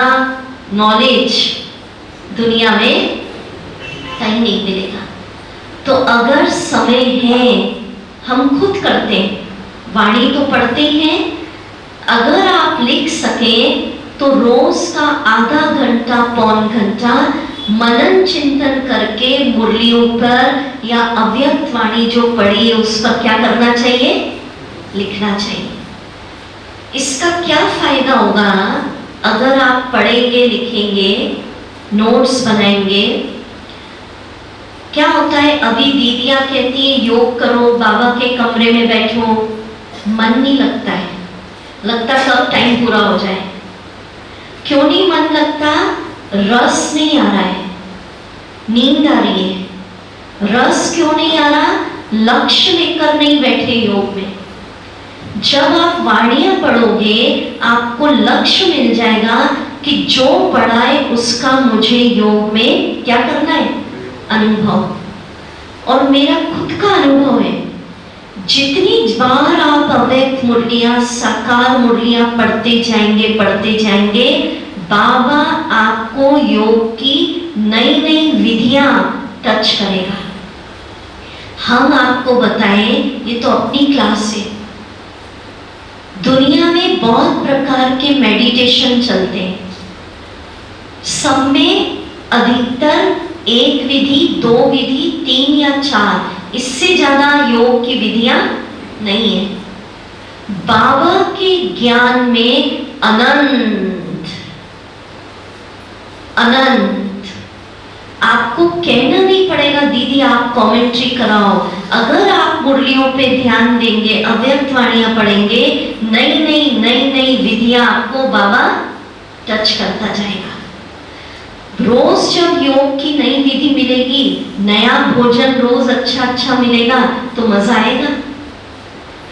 नॉलेज दुनिया में कहीं नहीं मिलेगा। तो अगर समय है, हम खुद करते हैं, वाणी तो पढ़ते ही हैं, अगर आप लिख सकें तो रोज का आधा घंटा पौन घंटा मनन चिंतन करके मुरलियों पर या अव्यक्त वाणी जो पढ़ी है उस पर क्या करना चाहिए, लिखना चाहिए। इसका क्या फायदा होगा, अगर आप पढ़ेंगे, लिखेंगे, नोट्स बनाएंगे, क्या होता है, अभी दीदियां कहती हैं योग करो, बाबा के कमरे में बैठो, मन नहीं लगता है, लगता कब टाइम पूरा हो जाए। क्यों नहीं मन लगता, रस नहीं आ रहा है, नींद आ रही है। रस क्यों नहीं आ रहा, लक्ष्य लेकर नहीं बैठे योग में। जब आप वाणियां पढ़ोगे आपको लक्ष्य मिल जाएगा कि जो पढ़ा है उसका मुझे योग में क्या करना है, अनुभव। और मेरा खुद का अनुभव है, जितनी बार आप अव्यक्त मुरलियां, साकार मुरलियां पढ़ते जाएंगे, बाबा आपको योग की नई नई विधियां टच करेगा। हम आपको बताएं, ये तो अपनी क्लास है, दुनिया में बहुत प्रकार के मेडिटेशन चलते हैं, सब में अधिकतर 1 विधि, 2 विधि, 3 या 4, इससे ज्यादा योग की विधियां नहीं है। बाबा के ज्ञान में अनंत आपको कहना नहीं पड़ेगा दीदी आप कमेंट्री कराओ। अगर आप मुरलियों पे ध्यान देंगे, अव्यक्त वाणियां पढ़ेंगे, नई नई विधियां आपको बाबा टच करता जाएगा। रोज जब योग की नई विधि मिलेगी, नया भोजन रोज अच्छा मिलेगा तो मजा आएगा।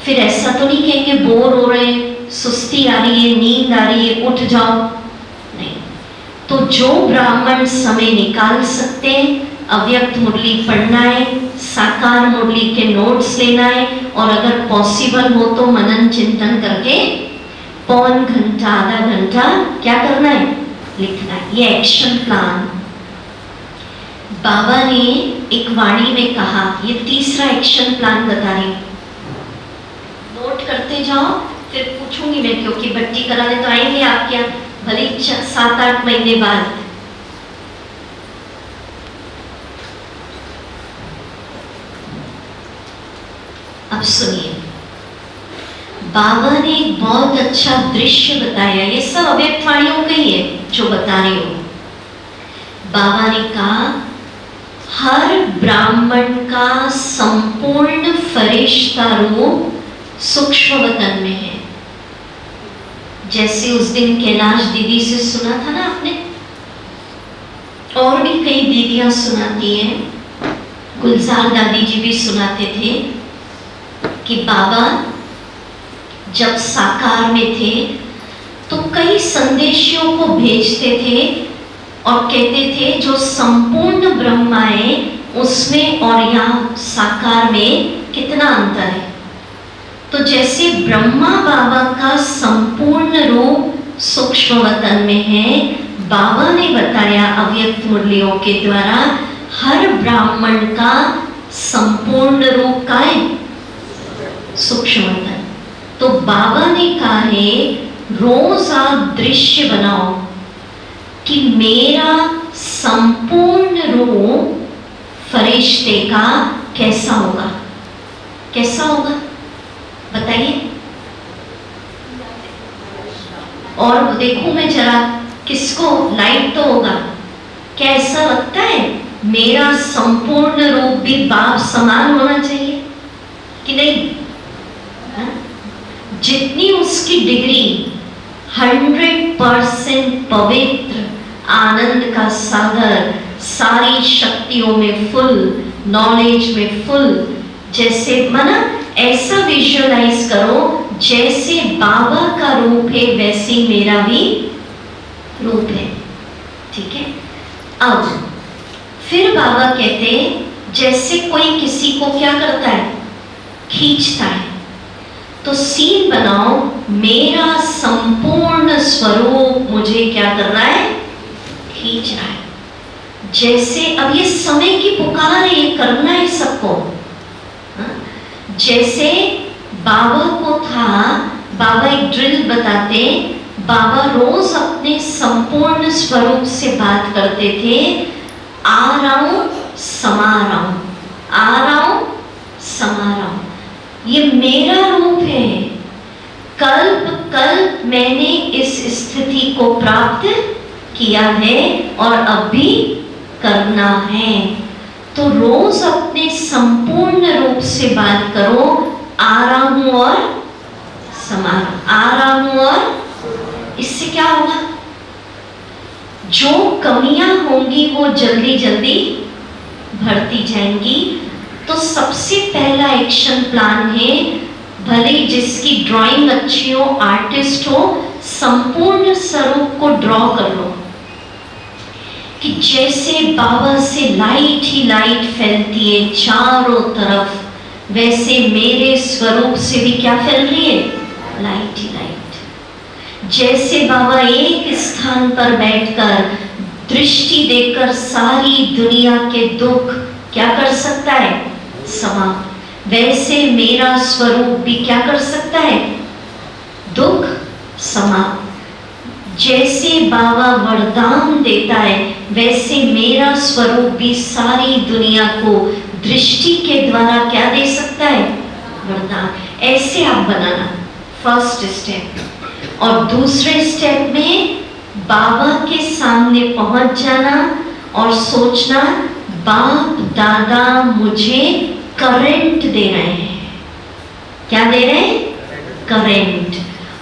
फिर ऐसा तो नहीं कहेंगे बोर हो रहे हैं, सुस्ती आ रही है, नींद आ रही है, उठ जाओ, नहीं। तो जो ब्राह्मण समय निकाल सकते हैं, अव्यक्त मुरली पढ़ना है, साकार मुरली के नोट्स लेना है, और अगर पॉसिबल हो तो मनन चिंतन करके पौन घंटा, आधा घंटा क्या करना है, लिखना है। ये एक्शन प्लान। बाबा ने एक वाणी में कहा, ये तीसरा एक्शन प्लान बता रही हूँ, नोट करते जाओ, फिर पूछूंगी मैं, क्योंकि भर्ती कराने तो आएंगे आपके यहाँ, भले 7-8 महीने बाद। अब सुनिए, बाबा ने एक बहुत अच्छा दृश्य बताया, ये सब अव्यक्त वाणियों का ही है जो बता रही हूं। बाबा ने कहा हर ब्राह्मण का संपूर्ण फरिश्ता रूप सूक्ष्म वतन में है। जैसे उस दिन कैलाश दीदी से सुना था ना आपने, और भी कई दीदियां सुनाती हैं, गुलजार दादी जी भी सुनाते थे कि बाबा जब साकार में थे तो कई संदेशियों को भेजते थे और कहते थे जो संपूर्ण ब्रह्मा है उसमें और यहाँ साकार में कितना अंतर है। तो जैसे ब्रह्मा बाबा का संपूर्ण रूप सूक्ष्म वतन में है, बाबा ने बताया अव्यक्त मुरलियों के द्वारा हर ब्राह्मण का संपूर्ण रूप का है सूक्ष्म वतन। तो बाबा ने कहा है रोज आप दृश्य बनाओ कि मेरा संपूर्ण रूप फरिश्ते का कैसा होगा। कैसा होगा बताइए। और देखूं मैं जरा किसको, लाइट तो होगा। कैसा लगता है मेरा संपूर्ण रूप भी बाप समान होना चाहिए कि नहीं? जितनी उसकी डिग्री 100% पवित्र आनंद का सागर, सारी शक्तियों में फुल, नॉलेज में फुल, जैसे माना ऐसा विजुअलाइज करो जैसे बाबा का रूप है वैसे मेरा भी रूप है। ठीक है। अब फिर बाबा कहते हैं जैसे कोई किसी को क्या करता है, खींचता है, तो सीन बनाओ मेरा संपूर्ण स्वरूप मुझे क्या कर रहा है, खींच रहा है। जैसे अब ये समय की पुकार है, ये करना है सबको। जैसे बाबा को था, बाबा एक ड्रिल बताते, बाबा रोज अपने संपूर्ण स्वरूप से बात करते थे, आ रहा हूं समा रहा हूं, आ रहा हूं समा रहा हूं, ये मेरा रूप है। कल्प कल्प मैंने इस स्थिति को प्राप्त किया है और अब भी करना है। तो रोज अपने संपूर्ण रूप से बात करो, आ रहा हूं और समा, आ रहा हूं और, इससे क्या होगा, जो कमियां होंगी वो जल्दी जल्दी भरती जाएंगी। तो सबसे पहला एक्शन प्लान है, भले जिसकी ड्राइंग अच्छी हो, आर्टिस्ट हो, संपूर्ण स्वरूप को ड्रॉ कर लो कि जैसे बाबा से लाइट ही लाइट फैलती है चारों तरफ, वैसे मेरे स्वरूप से भी क्या फैल रही है, लाइट ही लाइट। जैसे बाबा एक स्थान पर बैठकर दृष्टि देकर सारी दुनिया के दुख क्या कर सकता है, समाप्त, वैसे मेरा स्वरूप भी क्या कर सकता है, दुख समाप्त। जैसे बाबा वरदान देता है वैसे मेरा स्वरूप भी सारी दुनिया को दृष्टि के द्वारा क्या दे सकता है, वरदान। ऐसे आप बनाना फर्स्ट स्टेप। और दूसरे स्टेप में बाबा के सामने पहुंच जाना और सोचना बाप दादा मुझे करंट दे रहे हैं। क्या दे रहे हैं, करंट।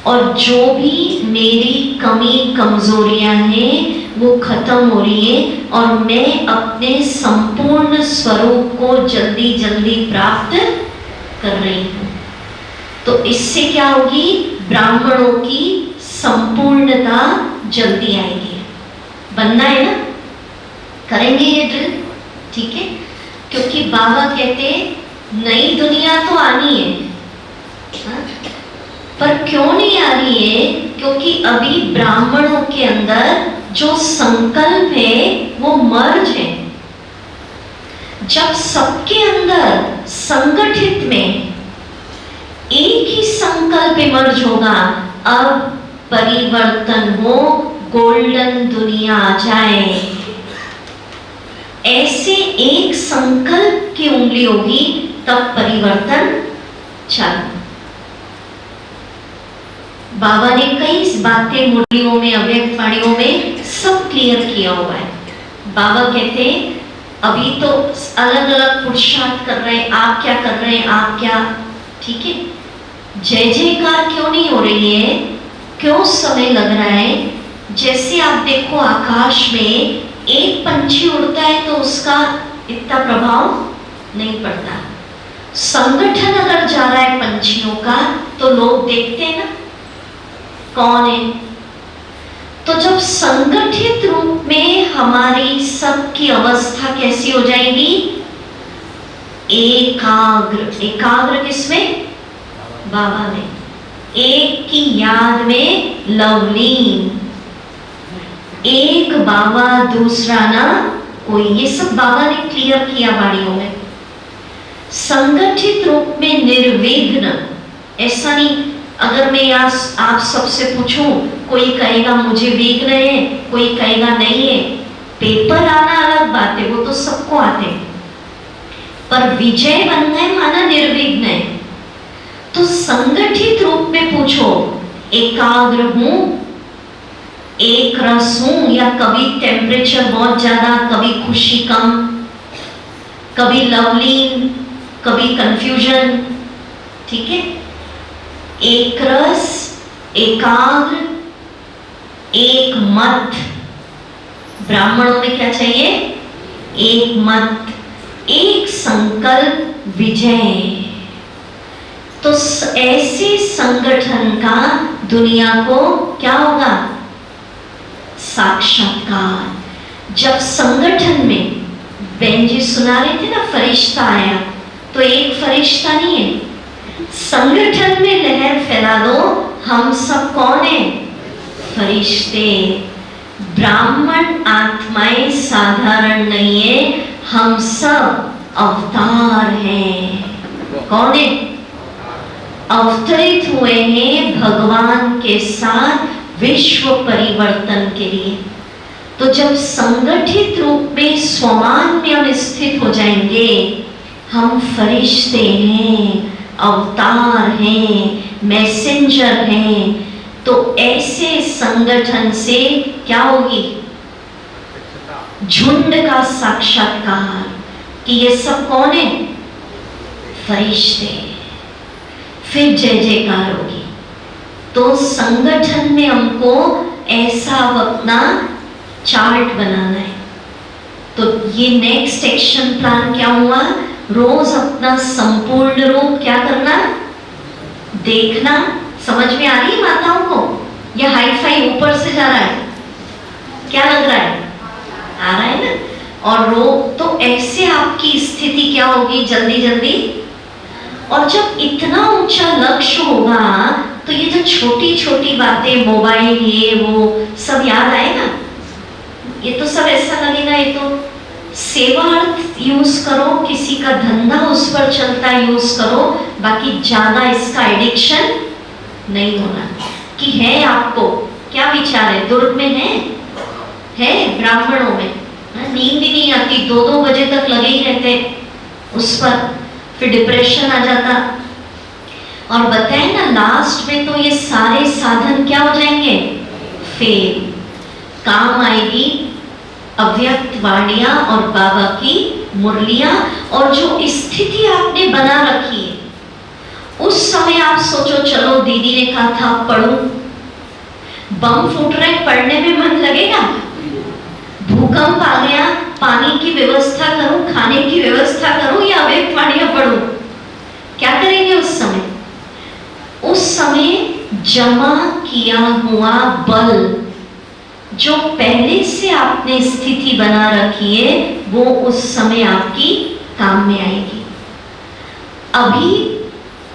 और जो भी मेरी कमी कमजोरियां हैं वो खत्म हो रही है और मैं अपने संपूर्ण स्वरूप को जल्दी जल्दी प्राप्त कर रही हूँ। तो इससे क्या होगी, ब्राह्मणों की संपूर्णता जल्दी आएगी। बनना है ना, करेंगे ये ड्रिल, ठीक है। क्योंकि बाबा कहते नई दुनिया तो आनी है, हाँ? पर क्यों नहीं आ रही है, क्योंकि अभी ब्राह्मणों के अंदर जो संकल्प है वो मर्ज है। जब सबके अंदर संगठित में एक ही संकल्प इमर्ज होगा, अब परिवर्तन हो, गोल्डन दुनिया आ जाए। ऐसे एक संकल्प की उंगली होगी, तब परिवर्तन चालू। बाबा ने कई बातें मुरलियों में, अव्यक्त वाणियों में सब क्लियर किया हुआ है। बाबा कहते हैं अभी तो अलग अलग पुरुषार्थ कर रहे हैं, आप क्या कर रहे हैं, आप क्या, ठीक है, जय जयकार क्यों नहीं हो रही है, क्यों समय लग रहा है? जैसे आप देखो आकाश में एक पंछी उड़ता है तो उसका इतना प्रभाव नहीं पड़ता। संगठन अगर जा रहा है पंछियों का तो लोग देखते हैं ना कौन है। तो जब संगठित रूप में हमारी सबकी अवस्था कैसी हो जाएगी? एकाग्र। एकाग्र किसमें? बाबा में। एक की याद में लवलीन, एक बाबा दूसरा ना कोई, ये सब बाबा ने क्लियर किया वाणियों में। संगठित रूप में निर्विघ्न, ऐसा नहीं अगर मैं आप सबसे पूछूं, कोई कहेगा मुझे विघ्न है, कोई कहेगा नहीं है। पेपर आना अलग बात है, वो तो सबको आते हैं, पर विजय बनना है माना निर्विघ्न है। तो संगठित रूप में पूछो, एकाग्र हूं, एक रस हूं, या कभी टेम्परेचर बहुत ज्यादा, कभी खुशी कम, कभी लवलीन, कभी कंफ्यूजन, ठीक है। एक रस, एकाग्र, एक मत। ब्राह्मणों में क्या चाहिए? एक मत, एक संकल्प, विजय। तो ऐसे संगठन का दुनिया को क्या होगा? साक्षात्कार। जब संगठन में, बहन जी सुना रहे थे ना, फरिश्ता आया, तो एक फरिश्ता नहीं है, संगठन में लहर फैला दो, हम सब कौन है? फरिश्ते। ब्राह्मण आत्माएं साधारण नहीं है, हम सब अवतार हैं। कौन है? अवतरित हुए हैं भगवान के साथ विश्व परिवर्तन के लिए। तो जब संगठित रूप में स्वमान में हम स्थित हो जाएंगे, हम फरिश्ते हैं, अवतार हैं, मैसेंजर हैं, तो ऐसे संगठन से क्या होगी? झुंड का साक्षात्कार कि ये सब कौन है? फरिश्ते। फिर जय जयकार होगी। तो संगठन में हमको ऐसा अपना चार्ट बनाना है। तो ये नेक्स्ट एक्शन प्लान क्या हुआ? रोज अपना संपूर्ण रूप क्या करना? देखना। समझ में आ रही है माताओं को? या हाई फाई ऊपर से जा रहा है? क्या लग रहा है? आ रहा है ना? और तो ऐसे आपकी स्थिति क्या होगी जल्दी जल्दी। और जब इतना ऊंचा लक्ष्य होगा तो ये जो छोटी छोटी बातें, मोबाइल, ये वो सब याद आएगा। ये तो सब ऐसा लगेगा ये तो सेवार्थ यूज करो, किसी का धंधा उस पर चलता यूज करो, बाकी ज्यादा इसका एडिक्शन नहीं होना। कि है आपको क्या विचार है? दुर्ग में है ब्राह्मणों में नींद ही नहीं आती, 2-2 बजे तक लगे ही रहते उस पर, फिर डिप्रेशन आ जाता। और बताए ना लास्ट में तो ये सारे साधन क्या हो जाएंगे? फेल। काम आएगी अव्यक्त वाणियां और बाबा की मुरलियां, और जो स्थिति आपने बना रखी है। उस समय आप सोचो, चलो दीदी ने कहा था पढ़ूं, बम फूट रहे, पढ़ने में मन लगेगा? भूकंप आ गया, पानी की व्यवस्था करूं, खाने की व्यवस्था करूं, या अव्यक्त वाणियां पढ़ूं? क्या करेंगे उस समय? उस समय जमा किया हुआ बल, जो पहले से आपने स्थिति बना रखी है, वो उस समय आपकी काम में आएगी। अभी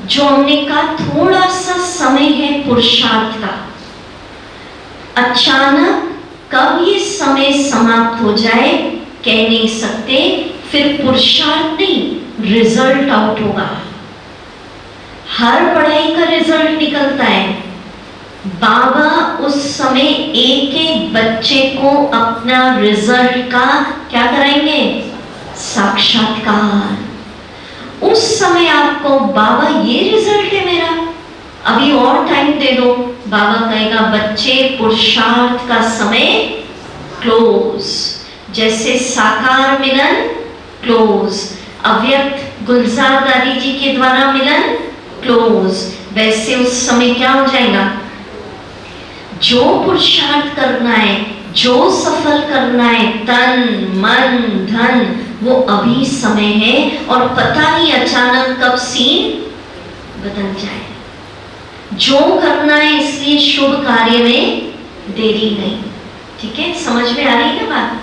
जो हमने कहा थोड़ा सा समय है पुरुषार्थ का, अचानक कब ये समय समाप्त हो जाए कह नहीं सकते। फिर पुरुषार्थ नहीं, रिजल्ट आउट होगा। हर पढ़ाई का रिजल्ट निकलता है। बाबा उस समय एक एक बच्चे को अपना रिजल्ट का क्या कराएंगे? साक्षात्कार। उस समय आपको बाबा ये रिजल्ट है मेरा, अभी और टाइम दे दो। बाबा कहेगा बच्चे पुरुषार्थ का समय क्लोज। जैसे साकार मिलन क्लोज, अव्यक्त गुलजार दादी जी के द्वारा मिलन क्लोज, वैसे उस समय क्या हो जाएगा? जो पुरुषार्थ करना है, जो सफल करना है, तन मन धन, वो अभी समय है और पता नहीं अचानक कब सीन बदल जाए। जो करना है इसलिए शुभ कार्य में देरी नहीं। ठीक है, समझ में आ रही है बात?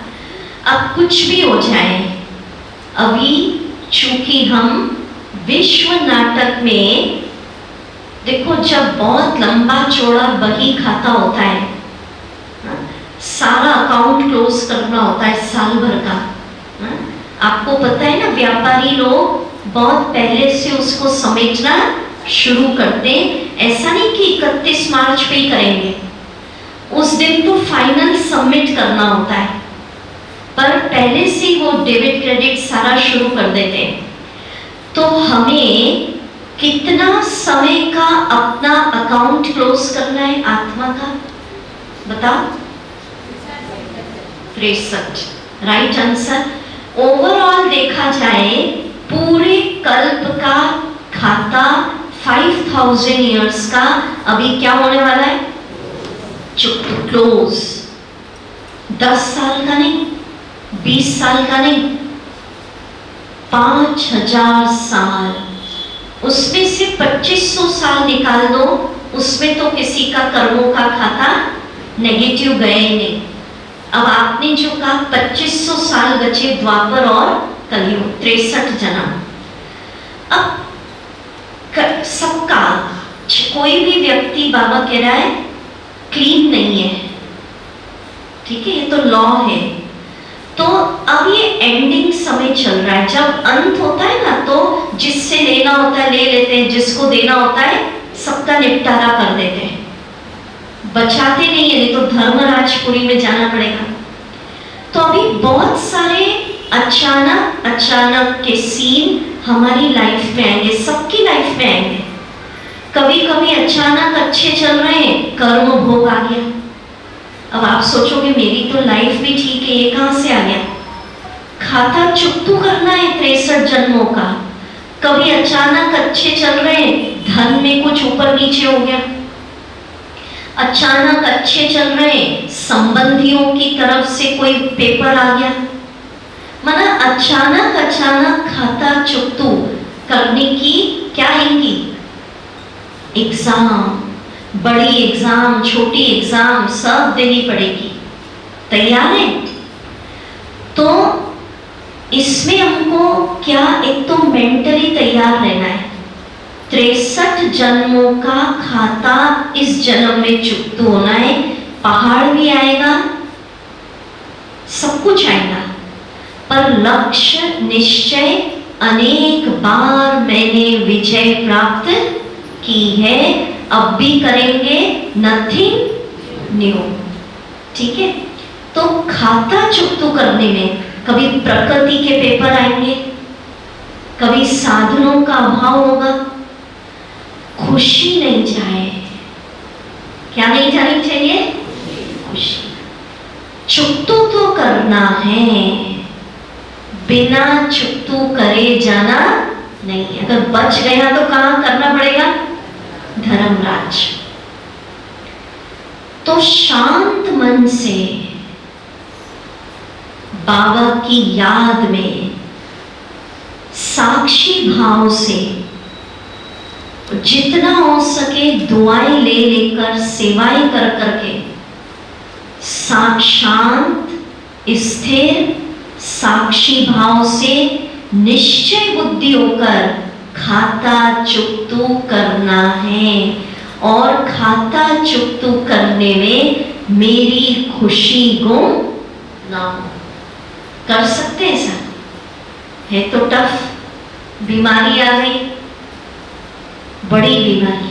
अब कुछ भी हो जाए, अभी चूंकि हम विश्व नाटक में देखो, जब बहुत लंबा चौड़ा बही खाता होता है, सारा अकाउंट क्लोज करना होता है साल भर का। आपको पता है ना, व्यापारी लोग बहुत पहले से उसको समेटना शुरू करते हैं। ऐसा नहीं कि 31 मार्च पे ही करेंगे, उस दिन तो फाइनल सबमिट करना होता है, पर पहले से वो डेबिट क्रेडिट सारा शुरू कर देते हैं। तो हमें कितना समय का अपना अकाउंट क्लोज करना है आत्मा का, बताओ? 63, राइट आंसर। ओवरऑल देखा जाए पूरे कल्प का खाता 5000 ईयर्स का अभी क्या होने वाला है? क्लोज। 10 साल का नहीं, 20 साल का नहीं, 5000 साल। उसमें से 2500 साल निकाल दो, उसमें तो किसी का कर्मों का खाता नेगेटिव गए नहीं। अब आपने जो कहा 2500 साल बचे द्वापर और कलयुग, 63 जन्म। अब सबका कोई भी व्यक्ति बाबा कह रहा है क्लीन नहीं है, ठीक है, ये तो लॉ है। तो अब ये एंडिंग समय चल रहा है, जब अंत होता है ना, तो जिससे लेना होता है ले लेते हैं, जिसको देना होता है सबका निपटारा कर देते हैं, बचाते नहीं है, नहीं तो धर्मराजपुरी में जाना पड़ेगा। तो अभी बहुत सारे अचानक के सीन हमारी लाइफ में आएंगे, सबकी लाइफ में आएंगे। कभी कभी अचानक अच्छे चल रहे हैं, कर्म भोग आ गया। अब आप सोचोगे मेरी तो लाइफ भी ठीक है, ये कहां से आ गया? खाता चुकतू करना है 63 जन्मों का। कभी अचानक अच्छे चल रहे हैं, धन में कुछ ऊपर नीचे हो गया। अचानक अच्छे चल रहे हैं, संबंधियों की तरफ से कोई पेपर आ गया। माना अचानक खाता चुकतू करने की क्या आएंगी? एग्जाम, बड़ी एग्जाम, छोटी एग्जाम सब देनी पड़ेगी। तैयार है? तो इसमें हमको क्या, एक तो मेंटली तैयार रहना है। 63 जन्मों का खाता इस जन्म में चुकता होना है। पहाड़ भी आएगा, सब कुछ आएगा, पर लक्ष्य निश्चय अनेक बार मैंने विजय प्राप्त की है, अब भी करेंगे, नथिंग न्यू। ठीक है, तो खाता चुकतू करने में कभी प्रकृति के पेपर आएंगे, कभी साधनों का अभाव होगा, खुशी नहीं जाए। क्या नहीं जानी चाहिए? खुशी। चुकतू तो करना है, बिना चुकतू करे जाना नहीं। अगर बच गया तो कहां करना पड़ेगा? धर्मराज। तो शांत मन से बाबा की याद में साक्षी भाव से जितना हो सके दुआएं ले लेकर, सेवाएं कर करके शांत स्थिर साक्षी भाव से निश्चय बुद्धि होकर खाता चुकतू करना है। और खाता चुकतू करने में मेरी खुशी गुम ना हो। कर सकते हैं सर? है तो टफ, बीमारी आ गई, बड़ी बीमारी,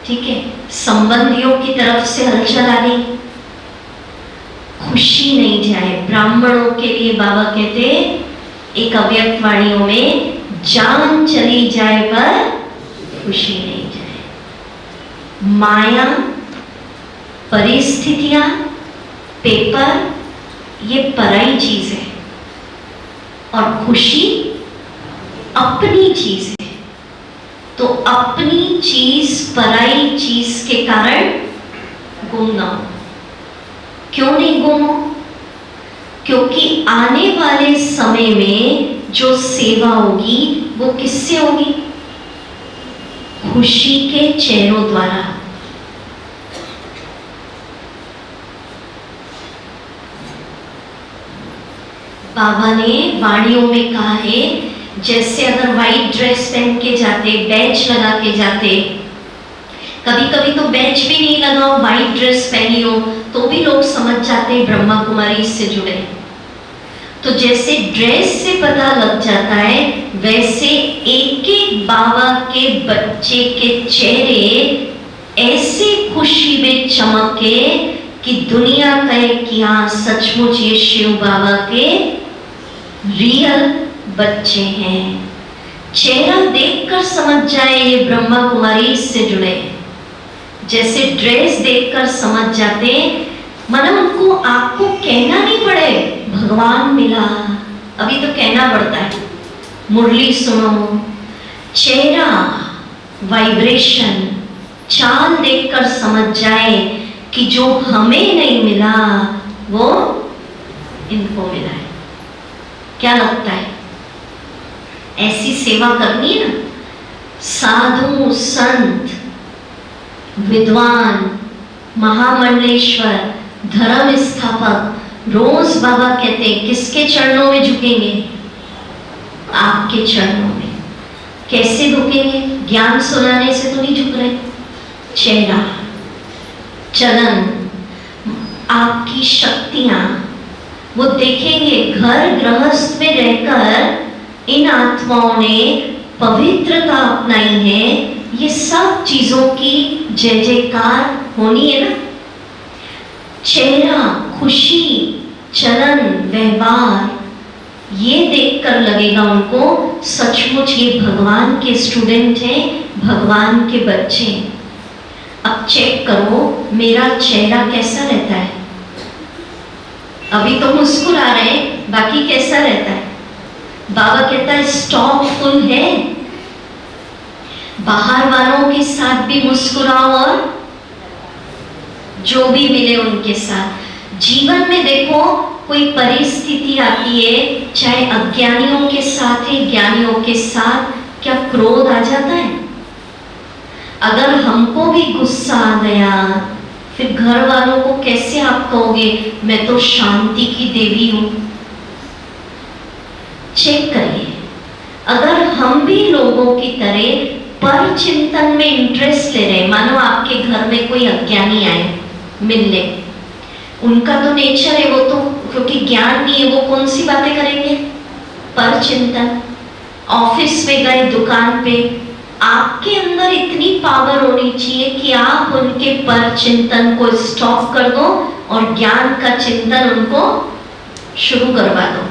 ठीक है, संबंधियों की तरफ से हलचल आ गई, खुशी नहीं जाए। ब्राह्मणों के लिए बाबा कहते एक अव्यक्त वाणियों में, जान चली जाए पर खुशी नहीं जाए। माया, परिस्थितियां, पेपर, ये पराई चीज है और खुशी अपनी चीज है। तो अपनी चीज पराई चीज के कारण गुम ना हो। क्यों नहीं गुम हो? क्योंकि आने वाले समय में जो सेवा होगी वो किससे होगी? खुशी के चेहरों द्वारा। बाबा ने वाणियों में कहा है, जैसे अगर व्हाइट ड्रेस पहन के जाते, बैच लगा के जाते, कभी कभी तो बैच भी नहीं लगाओ, व्हाइट ड्रेस पहनी हो तो भी लोग समझ जाते ब्रह्मा कुमारी से जुड़े। तो जैसे ड्रेस से पता लग जाता है, वैसे एक एक बाबा के बच्चे के चेहरे ऐसे खुशी में चमके कि दुनिया कहे कि हाँ सचमुच ये शिव बाबा के रियल बच्चे हैं। चेहरा देखकर समझ जाए ये ब्रह्मा कुमारी से जुड़े। जैसे ड्रेस देखकर समझ जाते, मानो उनको आपको कहना नहीं पड़े भगवान मिला, अभी तो कहना पड़ता है मुरली सुनो। चेहरा, वाइब्रेशन, चाल देखकर समझ जाए कि जो हमें नहीं मिला वो इनको मिला है। क्या लगता है? ऐसी सेवा करनी है ना। साधु, संत, विद्वान, महामंडलेश्वर, धर्म स्थापक रोज बाबा कहते हैं किसके चरणों में झुकेंगे? आपके चरणों में। कैसे झुकेंगे? ज्ञान सुनाने से तो नहीं झुक रहे। चेहरा, चलन, आपकी शक्तियां वो देखेंगे। घर गृहस्थ में रहकर इन आत्माओं ने पवित्रता अपनाई है, ये सब चीजों की जय जयकार होनी है ना। चेहरा, खुशी, चलन, व्यवहार, ये देखकर लगेगा उनको सचमुच ये भगवान के स्टूडेंट हैं, भगवान के बच्चे। अब चेक करो मेरा चेहरा कैसा रहता है। अभी तो मुस्कुरा रहे हैं, बाकी कैसा रहता है? बाबा कहता है स्टॉक फुल है। बाहर वालों के साथ भी मुस्कुराओ और जो भी मिले उनके साथ। जीवन में देखो कोई परिस्थिति आती है, चाहे अज्ञानियों के साथ है, ज्ञानियों के साथ, क्या क्रोध आ जाता है? अगर हमको भी गुस्सा आ गया, फिर घर वालों को कैसे आप कहोगे मैं तो शांति की देवी हूं? चेक करिए, अगर हम भी लोगों की तरह पर चिंतन में इंटरेस्ट ले रहे, मानो आपके घर में कोई अज्ञानी आए मिलने, उनका तो नेचर है, वो तो क्योंकि ज्ञान नहीं है वो कौन सी बातें करेंगे? पर चिंतन। ऑफिस में गए, दुकान पे, आपके अंदर इतनी पावर होनी चाहिए कि आप उनके पर चिंतन को स्टॉप कर दो और ज्ञान का चिंतन उनको शुरू करवा दो।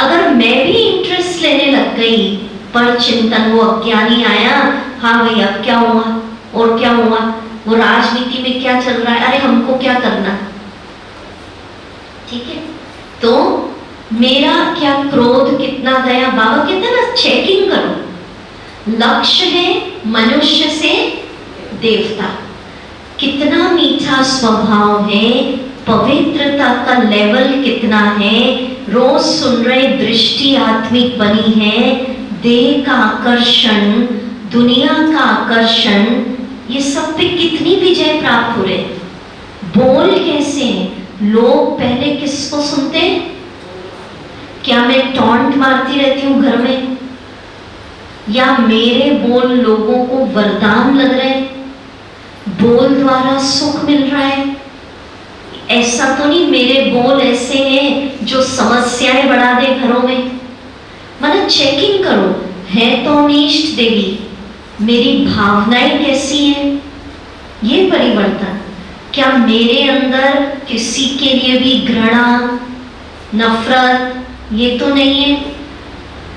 अगर मैं भी इंटरेस्ट लेने लग गई पर चिंतन, वो अज्ञानी आया, हाँ भाई अब क्या हुआ और क्या हुआ, वो राजनीति में क्या चल रहा है, अरे हमको क्या करना, ठीक है। तो मेरा क्या क्रोध कितना गया? बाबा कहते हैं ना चेकिंग करो। लक्ष्य है मनुष्य से देवता, कितना मीठा स्वभाव है, पवित्रता का लेवल कितना है, रोज सुन रहे दृष्टि आत्मिक बनी है, देह का आकर्षण, दुनिया का आकर्षण, ये सब पे कितनी विजय प्राप्त हो रहे। बोल कैसे? लोग पहले किसको सुनते? क्या मैं टॉन्ट मारती रहती हूँ घर में, या मेरे बोल लोगों को वरदान लग रहे, बोल द्वारा सुख मिल रहा है? ऐसा तो नहीं मेरे बोल ऐसे हैं जो समस्याएं बढ़ा दे घरों में। मतलब चेकिंग करो, है तो हम इष्ट देवी, मेरी भावनाएं कैसी हैं, ये परिवर्तन। क्या मेरे अंदर किसी के लिए भी घृणा, नफरत, ये तो नहीं है।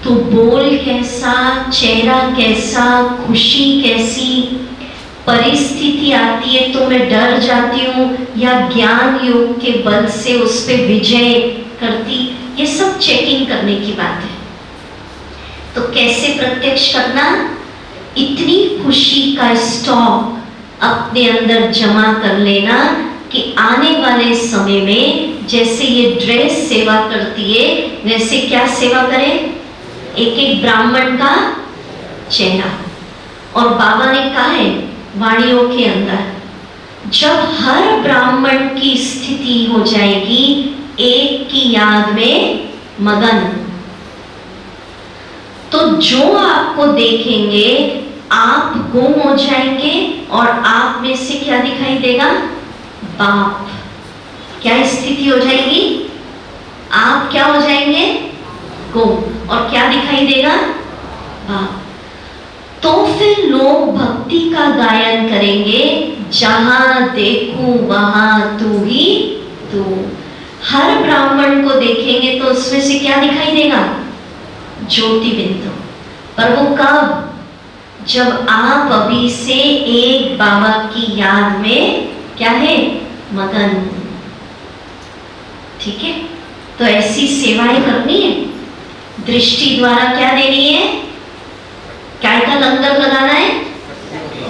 तो बोल कैसा, चेहरा कैसा, खुशी कैसी, परिस्थिति आती है तो मैं डर जाती हूँ या ज्ञान योग के बल से उस पे विजय करती, ये सब चेकिंग करने की बात है। तो कैसे प्रत्यक्ष करना? इतनी खुशी का स्टॉक अपने अंदर जमा कर लेना कि आने वाले समय में जैसे ये ड्रेस सेवा करती है वैसे क्या सेवा करे, एक एक ब्राह्मण का चेहरा। और बाबा ने कहा है वाणियों के अंदर, जब हर ब्राह्मण की स्थिति हो जाएगी एक की याद में मगन, तो जो आपको देखेंगे आप गुम हो जाएंगे और आप में से क्या दिखाई देगा? बाप। क्या स्थिति हो जाएगी? आप क्या हो जाएंगे? गुम। और क्या दिखाई देगा? बाप। तो फिर लोग भक्ति का गायन करेंगे, जहां देखूं वहां तू ही तू। हर ब्राह्मण को देखेंगे तो उसमें से क्या दिखाई देगा? ज्योति बिंदु। पर वो कब? जब आप अभी से एक बाबा की याद में क्या है? मगन। ठीक है, तो ऐसी सेवाएं करनी है। दृष्टि द्वारा क्या देनी है? क्या का लंगर लगाना है?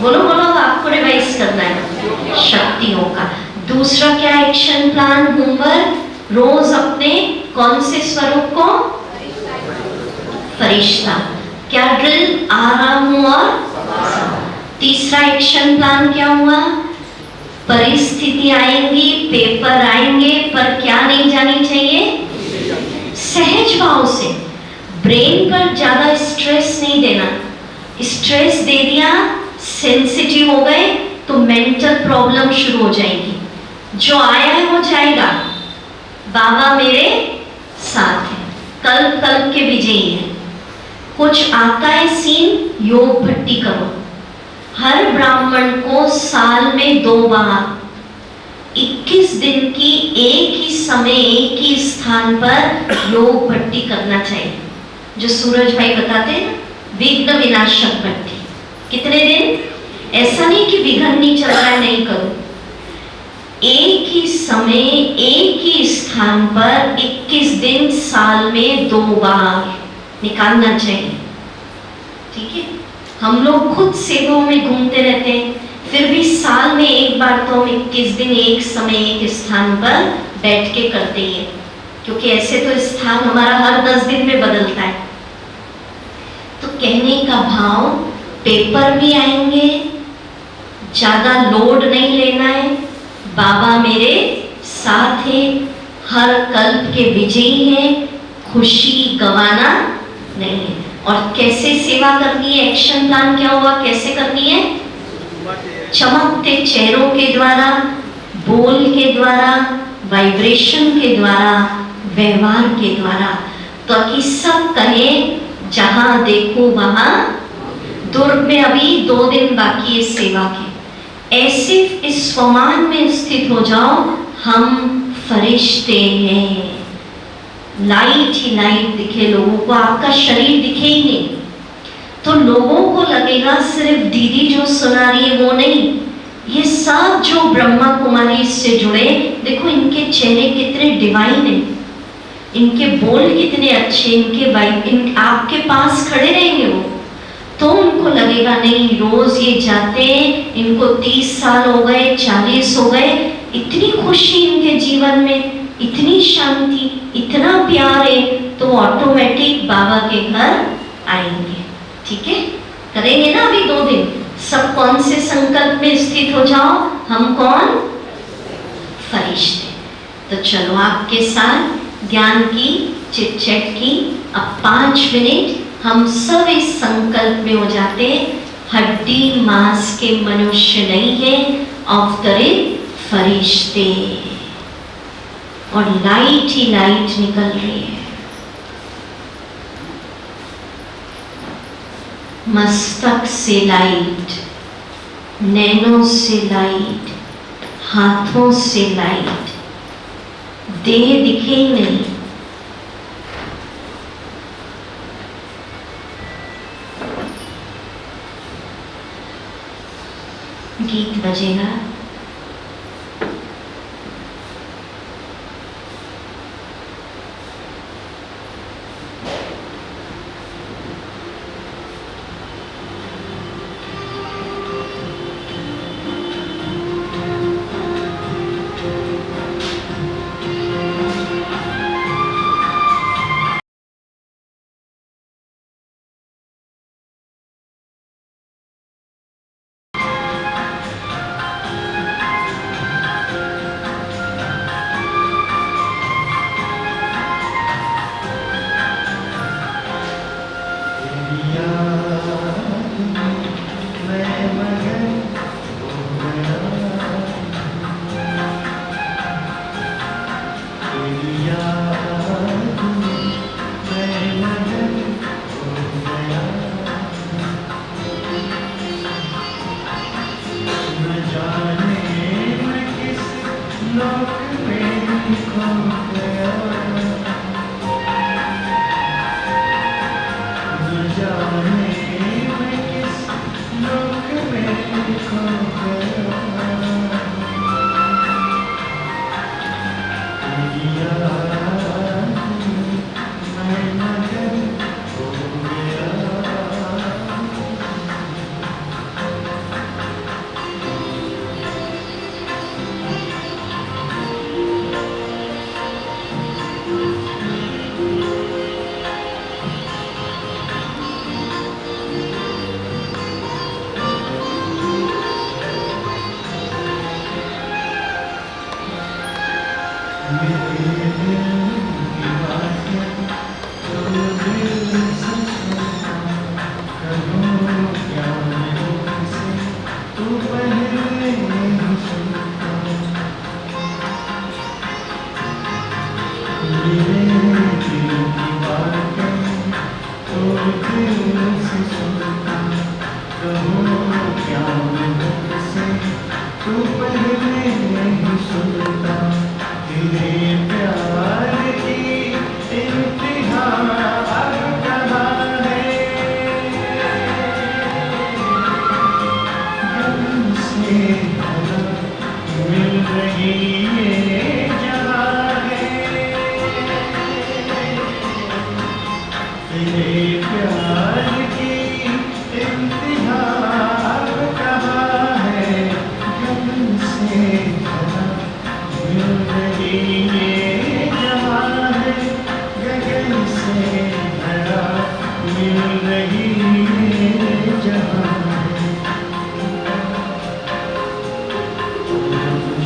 बोलो बोलो, आपको रिवाइज करना है शक्तियों का। दूसरा क्या एक्शन प्लान, होमवर्क? रोज अपने कौन से स्वरूप को? फरिश्ता। क्या ड्रिल? आराम और तीसरा एक्शन प्लान क्या हुआ? परिस्थिति आएंगी, पेपर आएंगे, पर क्या नहीं जानी चाहिए? सहज भाव से। ब्रेन पर ज्यादा स्ट्रेस नहीं देना। स्ट्रेस दे दिया, सेंसिटिव हो गए तो मेंटल प्रॉब्लम शुरू हो जाएगी। जो आया है वो जाएगा। बाबा मेरे साथ है, कल्प कल्प के विजयी है। कुछ आता है सीन, योग भट्टी करो। हर ब्राह्मण को साल में 2 बार 21 दिन की एक ही समय एक ही स्थान पर योग भट्टी करना चाहिए। जो सूरज भाई बताते हैं विघ्न विनाशक भट्टी। कितने दिन? ऐसा नहीं कि विघ्न नहीं चल रहा है नहीं करो। एक ही समय एक ही स्थान पर 21 दिन साल में 2 बार निकालना चाहिए। ठीक है, हम लोग खुद सेवाओं में घूमते रहते हैं, फिर भी साल में एक बार तो हम 21 दिन एक समय एक स्थान पर बैठ के करते हैं, क्योंकि ऐसे तो स्थान हमारा हर 10 दिन में बदलता है। तो कहने का भाव, पेपर भी आएंगे, ज्यादा लोड नहीं लेना है। बाबा मेरे साथ है, हर कल्प के विजयी है, खुशी गवाना नहीं है। और कैसे सेवा करनी है? एक्शन प्लान क्या हुआ? कैसे करनी है? चमकते चेहरों के द्वारा, बोल के द्वारा, वाइब्रेशन के द्वारा, व्यवहार के द्वारा, ताकि सब कहे जहां देखो वहां। दुर्ग में अभी 2 दिन बाकी है सेवा के। ऐसे इस स्वमान में स्थित हो जाओ, हम फरिश्ते हैं। लाइट ही लाइट दिखे लोगों को, आपका शरीर दिखे ही नहीं। तो लोगों को लगेगा सिर्फ दीदी जो सुना रही है वो नहीं, ये सब जो ब्रह्मा कुमारी से जुड़े, देखो इनके चेहरे कितने डिवाइन हैं, इनके बोल कितने अच्छे, आपके पास खड़े रहेंगे वो, तो उनको लगेगा नहीं रोज ये जाते हैं, इनको 30 साल हो गए, 40 हो गए, इतनी खुशी इनके जीवन में, इतनी शांति, इतना प्यार है, तो ऑटोमेटिक बाबा के घर आएंगे। ठीक है, करेंगे ना अभी 2 दिन। सब कौन से संकल्प में स्थित हो जाओ? हम कौन? फरिश्ते। तो चलो आपके साथ ज्ञान की चिट चैट की। अब 5 मिनट हम सब इस संकल्प में हो जाते हैं, हड्डी मांस के मनुष्य नहीं है, अवतरित फरिश्ते। और लाइट ही लाइट निकल रही है। मस्तक से लाइट, नैनों से लाइट, हाथों से लाइट, देह दिखे ही नहीं। गीत बजेगा।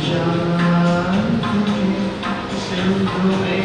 शांति के सिंधु में